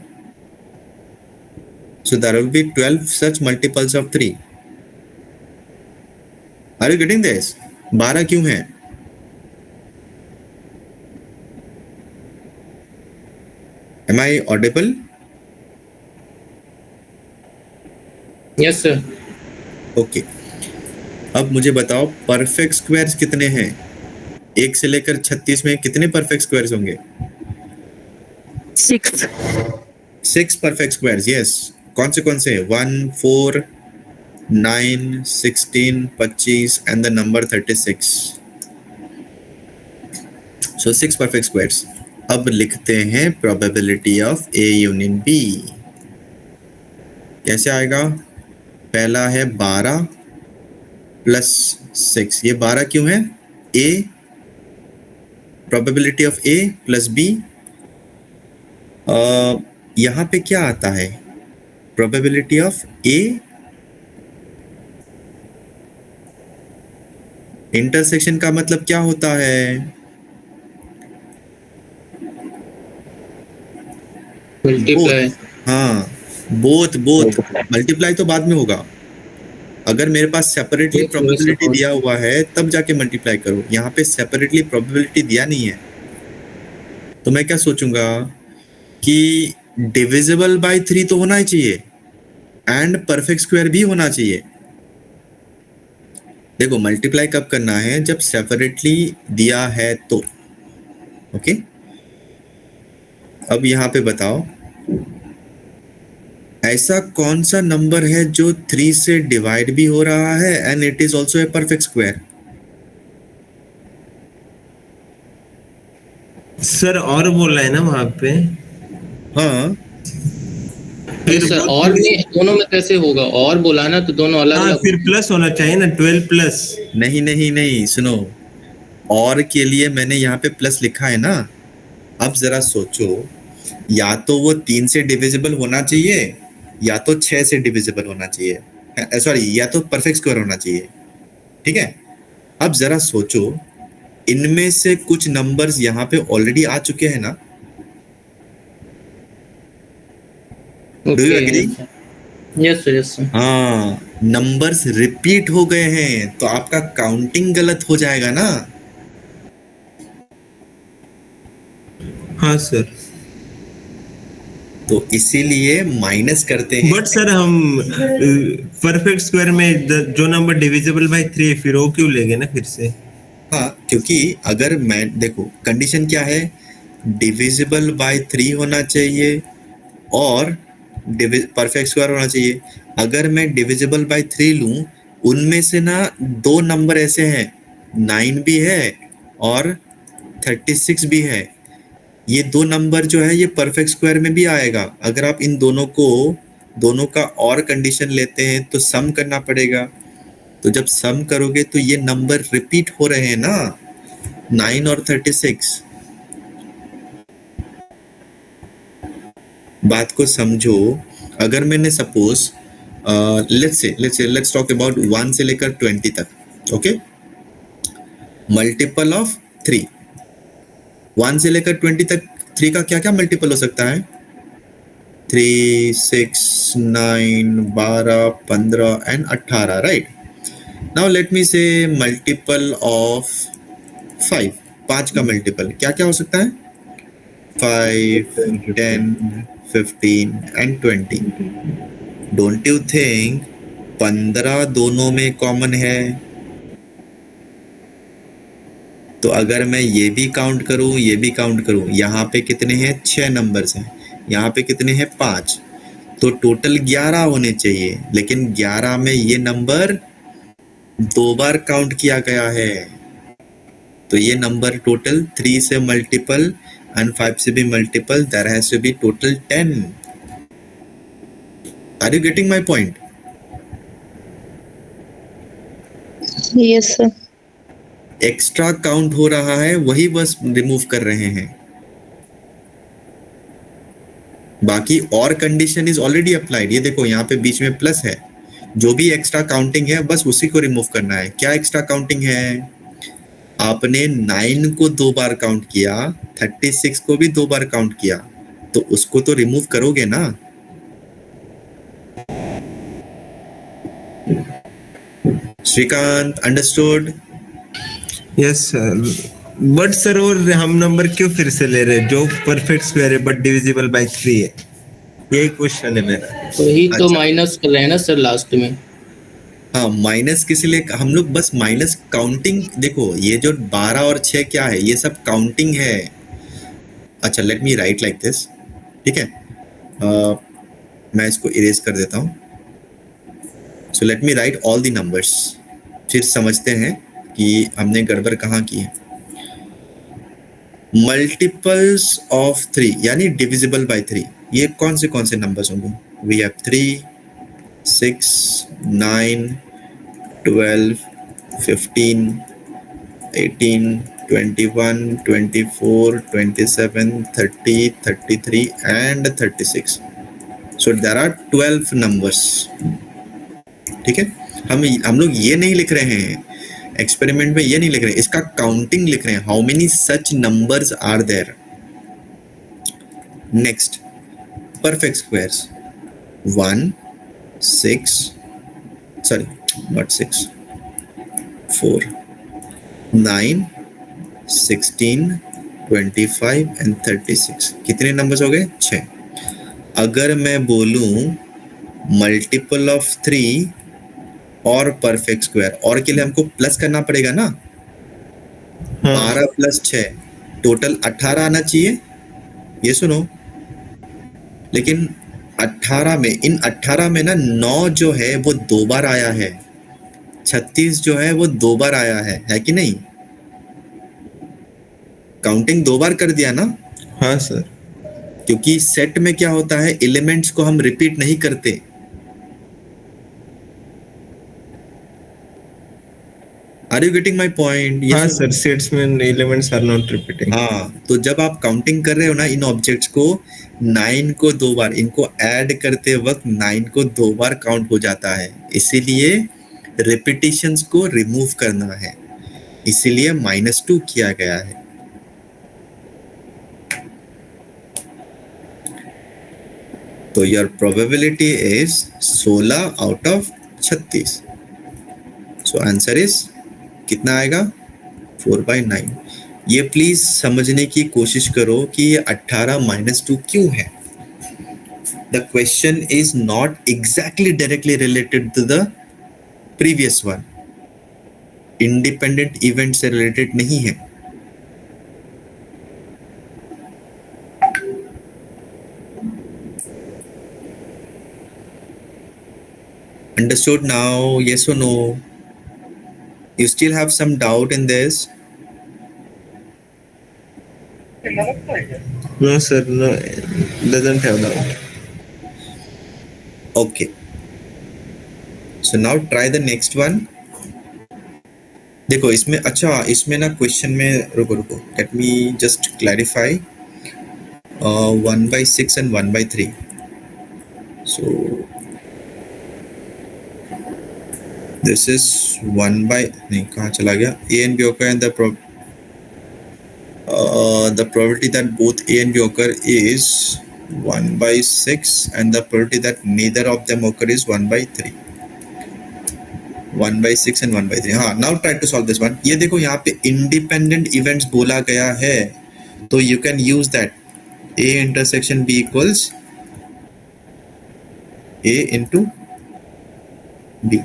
So there will be 12 such multiples of 3. Are you getting this? 12 क्यों है? Am I audible? Yes sir. Okay. अब मुझे बताओ परफेक्ट स्क्वायर्स कितने हैं? 1 से लेकर 36 में कितने परफेक्ट स्क्वायर्स होंगे? 6. 6 परफेक्ट स्क्वायर्स, यस। कौन से? 1, 4, 9, 16, 25 and the number 36. So 6 perfect squares. अब लिखते हैं probability of A union B. कैसे आएगा? पहला है 12 प्लस 6। ये 12 क्यों है? A, probability of A plus B। यहाँ पे क्या आता है? probability of A इंटरसेक्शन का मतलब क्या होता है? मल्टीप्लाई। हाँ, बोथ मल्टीप्लाई तो बाद में होगा। अगर मेरे पास सेपरेटली प्रोबेबिलिटी दिया हुआ है तब जाके मल्टीप्लाई करो। यहाँ पे सेपरेटली प्रोबेबिलिटी दिया नहीं है, तो मैं क्या सोचूंगा कि डिविजिबल बाय 3 तो होना ही चाहिए एंड परफेक्ट स्क्वायर भी होना चाहिए। देखो मल्टीप्लाई कब करना है? जब सेपरेटली दिया है तो। ओके, अब यहाँ पे बताओ ऐसा कौन सा नंबर है जो 3 से डिवाइड भी हो रहा है and it is also a perfect square? Sir और बोल रहा है ना वहां पे। हाँ, फिर सर वो और में दोनों में कैसे होगा? और बोला ना तो दोनों अलग हाँ अलग। फिर प्लस होना चाहिए ना, 12 प्लस। नहीं नहीं नहीं, सुनो, और के लिए मैंने यहाँ पे प्लस लिखा है ना। अब जरा सोचो, या तो वो 3 से डिविजिबल होना चाहिए या तो 6 से डिविजिबल होना चाहिए, सॉरी, या तो परफेक्ट स्क्वायर होना चाहिए। ठीक है, अब जरा सोचो, इनमें से कुछ नंबर्स यहाँ पे ऑलरेडी आ चुके हैं ना। Do you okay. Agree? Yes sir, yes sir. हाँ, नंबर्स रिपीट हो गए हैं तो आपका काउंटिंग गलत हो जाएगा ना। हाँ सर। तो इसीलिए माइनस करते हैं। बट सर हम परफेक्ट स्क्वायर में जो नंबर डिविजिबल बाय 3 है फिर वो क्यों लेंगे ना फिर से? हाँ, क्योंकि अगर मैं देखो कंडीशन क्या है, डिविजिबल बाय 3 होना चाहिए और परफेक्ट स्क्वायर होना चाहिए। अगर मैं डिविजिबल बाय 3 लूं, उनमें से ना 2 नंबर ऐसे हैं, 9 भी है और 36 भी है। ये 2 नंबर जो है ये परफेक्ट स्क्वायर में भी आएगा। अगर आप इन दोनों का और कंडीशन लेते हैं तो सम करना पड़ेगा। तो जब सम करोगे तो ये नंबर रिपीट हो रहे हैं ना, 9 और 36। बात को समझो। अगर मैंने सपोज लेट्स टॉक अबाउट 1 से लेकर 20 तक, ओके, मल्टीपल ऑफ 3, 1 से लेकर 20 तक 3 का क्या क्या मल्टीपल हो सकता है? 3, 6, 9, 12, 15 and 18, right? Now let me से मल्टीपल ऑफ 5, 5 का मल्टीपल क्या क्या हो सकता है? 5, 10, 15 एंड 20। डोंट यू थिंक 15 दोनों में कॉमन है? तो अगर मैं ये भी काउंट करूं, ये भी काउंट करूं, यहाँ पे कितने हैं? 6 नंबर्स हैं, यहाँ पे कितने हैं? 5। तो टोटल 11 होने चाहिए, लेकिन 11 में ये नंबर 2 बार काउंट किया गया है। तो ये नंबर टोटल 3 से मल्टीपल एंड 5 से भी multiple, there has to be total 10। Are you getting my point? Yes sir. Extra count हो रहा है, वही बस रिमूव कर रहे हैं। बाकी और कंडीशन इज ऑलरेडी अप्लाइड। ये देखो यहाँ पे बीच में प्लस है, जो भी एक्स्ट्रा काउंटिंग है बस उसी को रिमूव करना है। क्या एक्स्ट्रा काउंटिंग है? आपने 9 को 2 बार काउंट किया, 36 को भी 2 बार काउंट किया, तो उसको तो रिमूव करोगे ना। Shrikant, understood? Yes sir. But sir और हम नंबर क्यों फिर से ले रहे हैं जो परफेक्ट स्क्वायर है बट डिविजिबल बाय 3 है? यही क्वेश्चन है मेरा। तो ही तो अच्छा। माइनस कर रहे हैं ना सर लास्ट में। हाँ, माइनस किस लिए? हम लोग बस माइनस काउंटिंग, देखो ये जो 12 और 6 क्या है, ये सब काउंटिंग है। अच्छा, let me right like this, ठीक है? मैं इसको इरेज कर देता हूँ। So let me right all the numbers, फिर समझते हैं कि हमने गड़बड़ कहाँ की है। मल्टीपल्स ऑफ 3 यानी डिविजिबल बाय 3, ये कौन से नंबर्स होंगे? We have 3, 6, 9, 12, 15, 18, 21, 24, 27, 30, 33 and 36. So there are 12 numbers. ठीक है, हम लोग ये नहीं लिख रहे हैं एक्सपेरिमेंट में, ये नहीं लिख रहे हैं, इसका काउंटिंग लिख रहे हैं। How many such numbers are there? Next, perfect squares 1, 6, sorry, not 6, 4, 9, 16, 25 and 36। कितने नंबर्स हो गए? 6। अगर मैं बोलूं मल्टीपल ऑफ 3 और परफेक्ट स्क्वायर, और के लिए हमको प्लस करना पड़ेगा ना। 12 प्लस 6 टोटल 18 आना चाहिए, ये सुनो। लेकिन 18 में, इन 18 में ना 9 जो है वो 2 बार आया है, 36 जो है वो 2 बार आया है कि नहीं? काउंटिंग 2 बार कर दिया ना, हाँ सर। क्योंकि सेट में क्या होता है, एलिमेंट्स को हम रिपीट नहीं करते। Are you getting my point? हाँ सर, सेट्स में एलिमेंट्स आर नॉट रिपीटिंग। हाँ, तो जब आप काउंटिंग कर रहे हो ना इन ऑब्जेक्ट्स को, 9 को 2 बार, इनको ऐड करते वक्त 9 को 2 बार काउंट हो जाता है, इसीलिए रिपीटिशंस को रिमूव करना है, इसीलिए -2 किया गया है। तो your probability is 16 out of 36। So answer is कितना आएगा? 4/9। ये प्लीज समझने की कोशिश करो कि ये 18 -2 क्यों है। The question is not exactly directly related to the previous one, independent event से रिलेटेड नहीं है। Understood now? Yes or no? You still have some doubt in this? No sir, no, doesn't have doubt. Okay. So now try the next one. देखो इसमें, अच्छा इसमें ना क्वेश्चन में, रुको let me just clarify 1/6 and 1/3. So this is 1 by, नहीं कहाँ चला गया, A and B occur and the probability that both A and B occur is 1/6 and the probability that neither of them occur is 1/3. 1/6 and 1/3. हाँ, now try to solve this one. ये देखो यहाँ पे independent events बोला गया है, तो you can use that A intersection B equals A into B.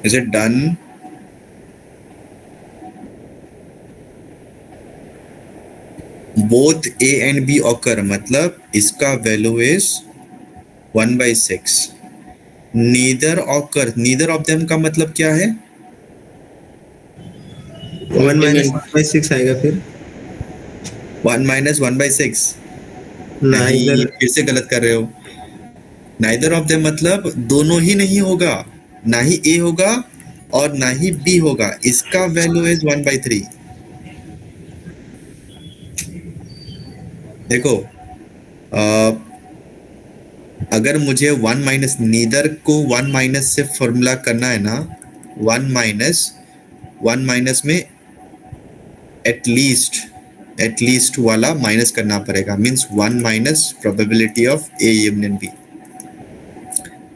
Is it done? Both A and B occur, मतलब इसका value is 1/6. Neither occur, neither of them का मतलब क्या है? 1 - 1/6 आएगा फिर। 1 - 1/6 नहीं, Neither, फिर से गलत कर रहे हो। Neither of them मतलब दोनों ही नहीं होगा, ना ही A होगा और ना ही B होगा, इसका वैल्यू इज 1/3। देखो अगर मुझे 1 माइनस, नीदर को 1 माइनस से फॉर्मूला करना है ना, 1 माइनस में एटलीस्ट वाला माइनस करना पड़ेगा, means 1 minus probability of A union B,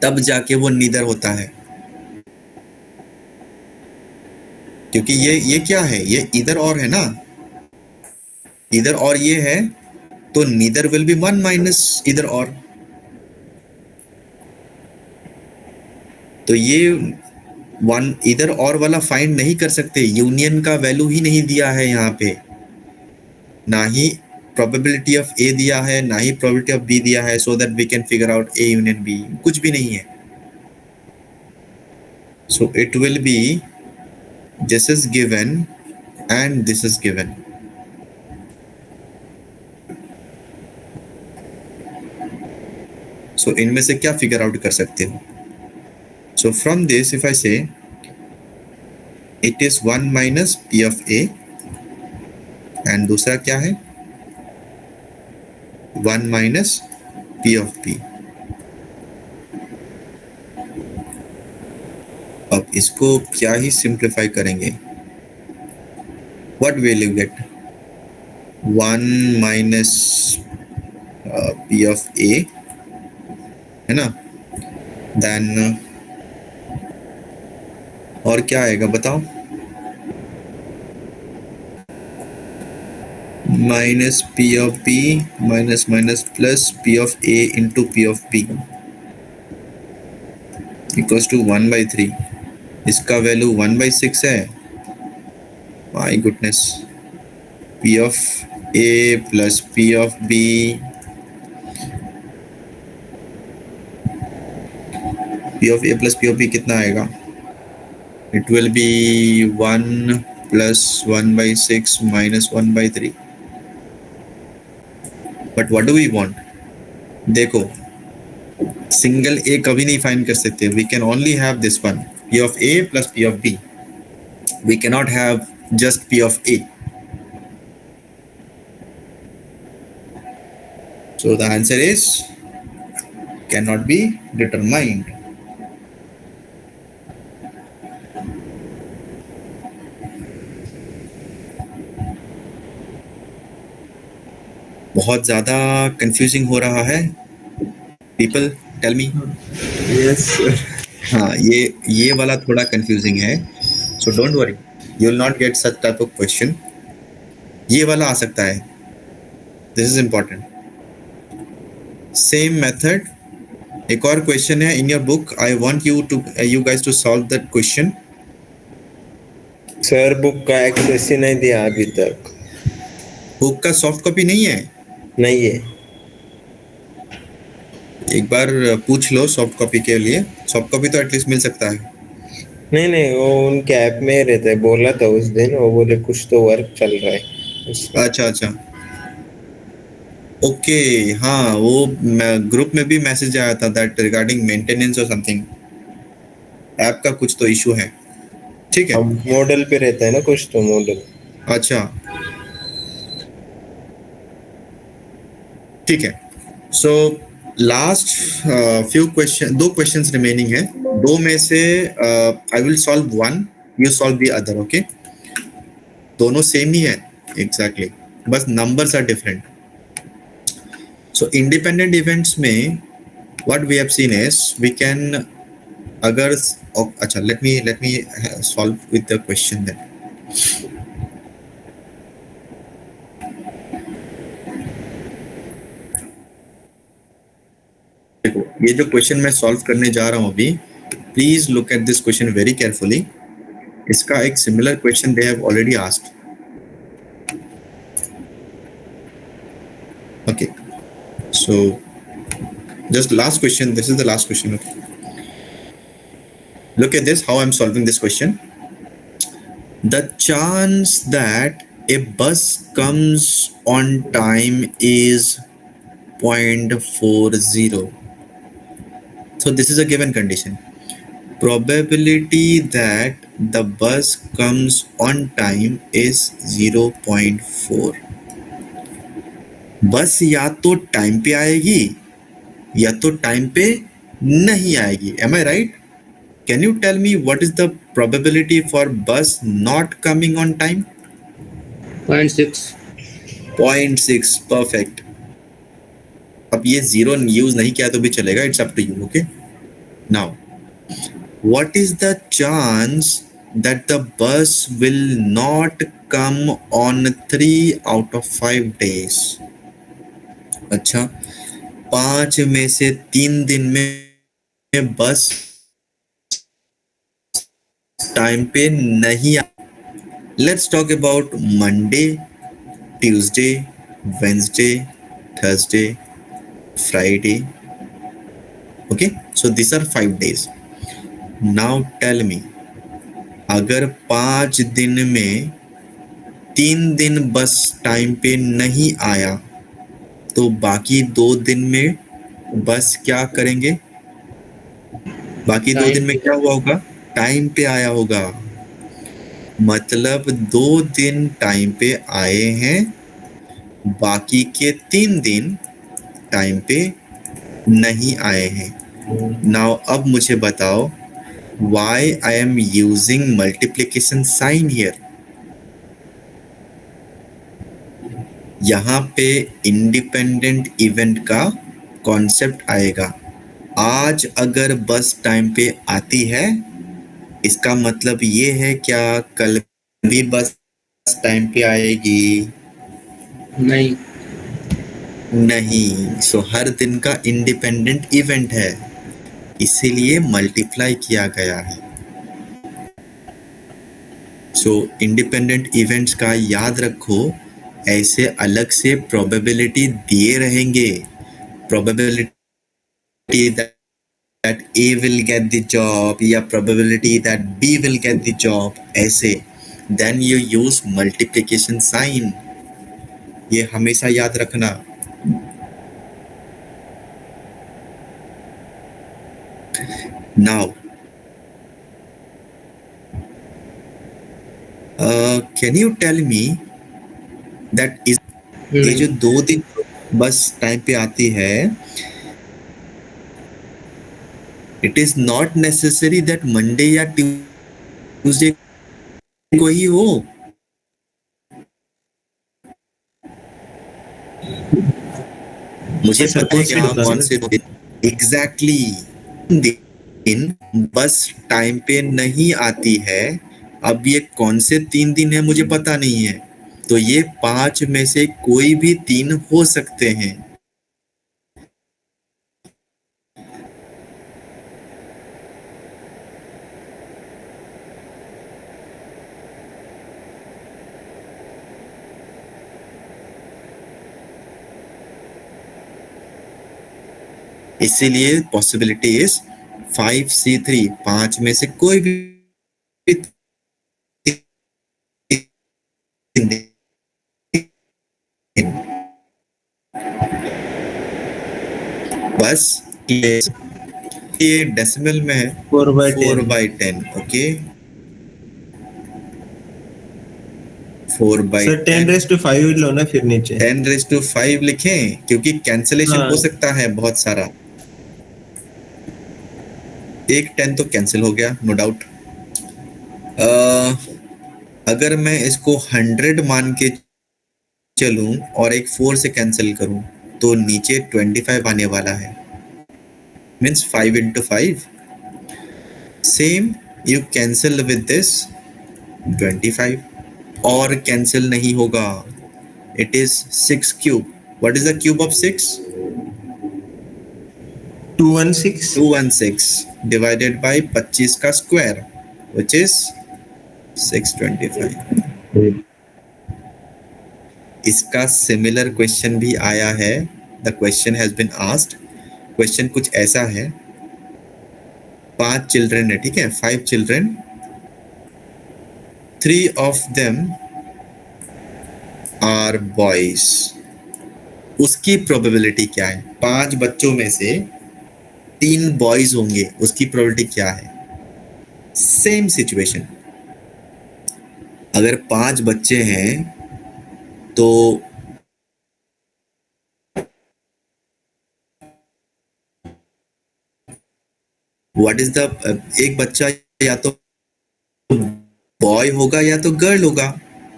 तब जाके वो नीदर होता है। क्योंकि ये क्या है, ये इधर और है ना, इधर और ये है, तो नीदर विल बी 1 माइनस इधर और। तो ये 1 इधर और वाला फाइंड नहीं कर सकते, यूनियन का वैल्यू ही नहीं दिया है यहाँ पे, ना ही प्रोबेबिलिटी ऑफ ए दिया है, ना ही प्रोबेबिलिटी ऑफ बी दिया है, so that we can figure out A union B, कुछ भी नहीं है। So it will be this is given and this is given. सो इनमें से क्या फिगर आउट कर सकते हो? So from this, if I say it is 1 minus P of A and दूसरा क्या है, 1 minus P of B। अब इसको क्या ही सिंप्लीफाई करेंगे, what will you get? 1 minus P of A है ना, then और क्या आएगा बताओ? minus P of B minus minus plus P of A into P of B equals to 1/3. इसका वैल्यू 1/6 है. My goodness. P of A plus P of B P of A plus P of B कितना आएगा? It will be 1 plus 1/6 minus 1/3. But what do we want? देखो, सिंगल A कभी नहीं फाइंड कर सकते. We can only have this one, P of A plus P of B. We cannot have just P of A. So the answer is cannot be determined. बहुत ज़्यादा कंफ्यूजिंग हो रहा है. People tell me. Yes sir. हाँ, ये वाला थोड़ा कंफ्यूजिंग है. So don't worry, you will not get such type of question. ये वाला आ सकता है. This is important. Same method. एक और क्वेश्चन है in your book. I want you guys to solve that question. Sir book का एक्सेस ही नहीं दिया अभी तक. बुक का सॉफ्ट कॉपी नहीं है. नहीं है. एक बार पूछ लो सॉफ्ट कॉपी के लिए. सॉफ्ट कॉपी तो एटलीस्ट मिल सकता है. नहीं वो उनके ऐप में रहता है. बोला था उस दिन, वो बोले कुछ तो वर्क चल रहा है. अच्छा. ओके. हाँ, वो ग्रुप में भी मैसेज आया था दैट रिगार्डिंग मेंटेनेंस और समथिंग. ऐप का कुछ तो इशू है. ठीक है. मॉडल पे रहता है ना कुछ तो मॉडल. अच्छा, ठीक है. So last few question, 2 questions remaining है. 2 में से I will solve one, you solve the other. Okay. दोनों सेम ही है एग्जैक्टली, बस numbers are different. So independent events में what we have seen is we can अगर अच्छा let me solve with the question then. देखो, ये जो क्वेश्चन मैं सॉल्व करने जा रहा हूँ अभी, please look at this question very carefully. इसका एक similar question they have already asked. Okay, so just last question. This is the last question. Okay, look at this, how I'm solving this question. The chance that a bus comes on time is 0.40. So this is a given condition. Probability that the bus comes on time is 0.4. बस या तो टाइम पे आएगी या तो टाइम पे नहीं आएगी. Am I right? Can you tell me what is the probability for bus not coming on time? 0.6. 0.6. Perfect. अब ये 0 यूज नहीं किया तो भी चलेगा. It's up to you. Okay. Now, what is the chance that the bus will not come on 3 out of 5 days? अच्छा, 5 में से 3 दिन में बस टाइम पे नहीं आ. Let's talk about Monday, Tuesday, Wednesday, Thursday, Friday. Okay, so this are 5 days. Now tell me, अगर 5 दिन में 3 दिन बस टाइम पे नहीं आया तो बाकी 2 दिन में बस क्या करेंगे? बाकी 2 दिन में क्या हुआ होगा? टाइम पे आया होगा. मतलब 2 दिन टाइम पे आए हैं, बाकी के 3 दिन टाइम पे नहीं आए हैं. नाउ अब मुझे बताओ, why I am using multiplication sign here? यहाँ पे इंडिपेंडेंट इवेंट का कॉन्सेप्ट आएगा. आज अगर बस टाइम पे आती है, इसका मतलब ये है क्या कल भी बस टाइम पे आएगी? नहीं। नहीं, सो हर दिन का इंडिपेंडेंट इवेंट है, इसीलिए मल्टीप्लाई किया गया है। सो इंडिपेंडेंट इवेंट्स का याद रखो, ऐसे अलग से प्रोबेबिलिटी दिए रहेंगे। Probability that A will get the job या probability that B will get the job, ऐसे। then you use multiplication sign, ये हमेशा याद रखना। now can you tell me that is ये नहीं। जो 2 दिन बस टाइम पे आती है, it is not necessary that Monday या ट्यूसडे को ही हो। मुझे सर पता है कि हाँ होता है कौन ना। से एग्जैक्टली दिन बस टाइम पे नहीं आती है। अब ये कौन से 3 दिन है मुझे पता नहीं है, तो ये 5 में से कोई भी 3 हो सकते हैं। इसीलिए पॉसिबिलिटी इज 5C3, 5 में से कोई भी 3 बस ये डेसिमल में है 4/10। 4/10, ओके 4 बाई सर 10⁵ लो ना फिर नीचे। 10⁵ लिखें, क्योंकि कैंसिलेशन हाँ। हो सकता है बहुत सारा। एक 10 तो कैंसिल हो गया, नो डाउट। अगर मैं इसको 100 मान के चलूं और एक 4 से कैंसिल करूं, तो नीचे 25 आने वाला है, means 5 into 5। Same you cancel with this 25, और कैंसिल नहीं होगा। It is 6 cube. What is the cube of 6? 216। 216 divided by 25 का स्क्वायर, विच इज 625। इसका सिमिलर क्वेश्चन भी आया है। The question has been asked. Question कुछ ऐसा है, 5 चिल्ड्रन है, ठीक है, 5 children, 3 of them are boys. उसकी प्रोबेबिलिटी क्या है? 5 बच्चों में से 3 बॉयज होंगे, उसकी प्रोबेबिलिटी क्या है? सेम सिचुएशन, अगर 5 बच्चे हैं तो व्हाट इज द, एक बच्चा या तो बॉय होगा या तो गर्ल होगा,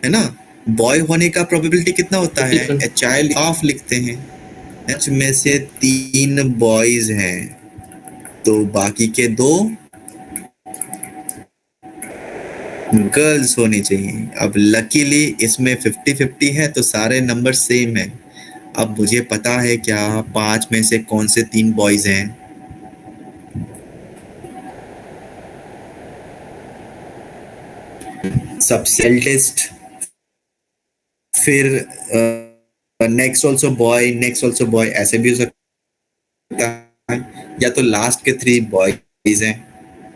है ना। बॉय होने का प्रोबेबिलिटी कितना होता है? ए चाइल्ड ऑफ लिखते हैं। एच में से 3 बॉयज हैं, तो बाकी के 2 गर्ल्स होनी चाहिए। अब लकीली इसमें 50-50 है, तो सारे नंबर सेम है। अब मुझे पता है क्या 5 में से कौन से 3 बॉयज हैं। सबसे एल्डेस्ट, फिर next also boy, next also boy, ऐसे भी हो सकता है। या तो लास्ट के 3 बॉयज हैं,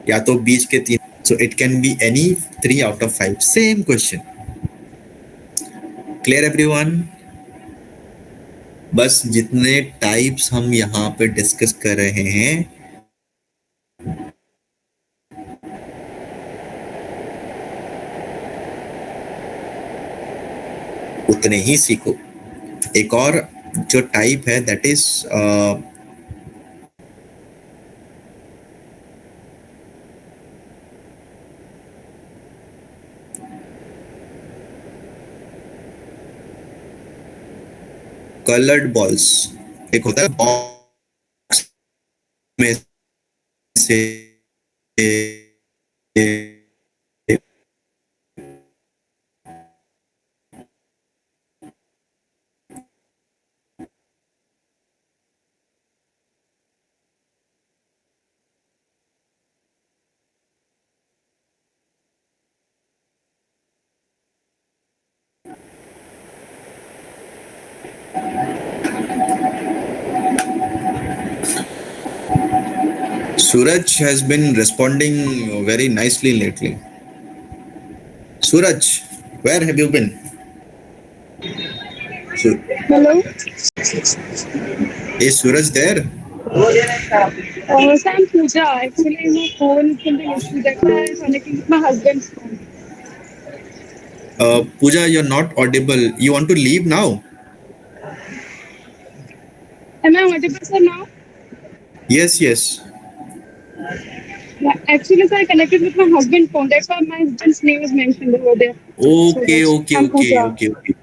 या तो बीच के 3। So it can be any 3 out of 5। Same question. Clear everyone? बस जितने टाइप्स हम यहाँ पे डिस्कस कर रहे हैं, उतने ही सीखो। एक और जो टाइप है, दैट इज कलर्ड बॉल्स। एक होता है बॉक्स में से Suraj has been responding very nicely lately. Suraj, where have you been? So, Hello. is Suraj there? So I'm Pooja. Actually, my phone is something issue. That's why I'm connecting with my husband's phone. Pooja, you're not audible. You want to leave now? Am I audible, sir, now? Yes, yes. Yeah, actually, sir, I connected with my husband's phone. That's why my husband's name is mentioned over there. Okay, So, okay, I'm okay, Pooja. okay, okay.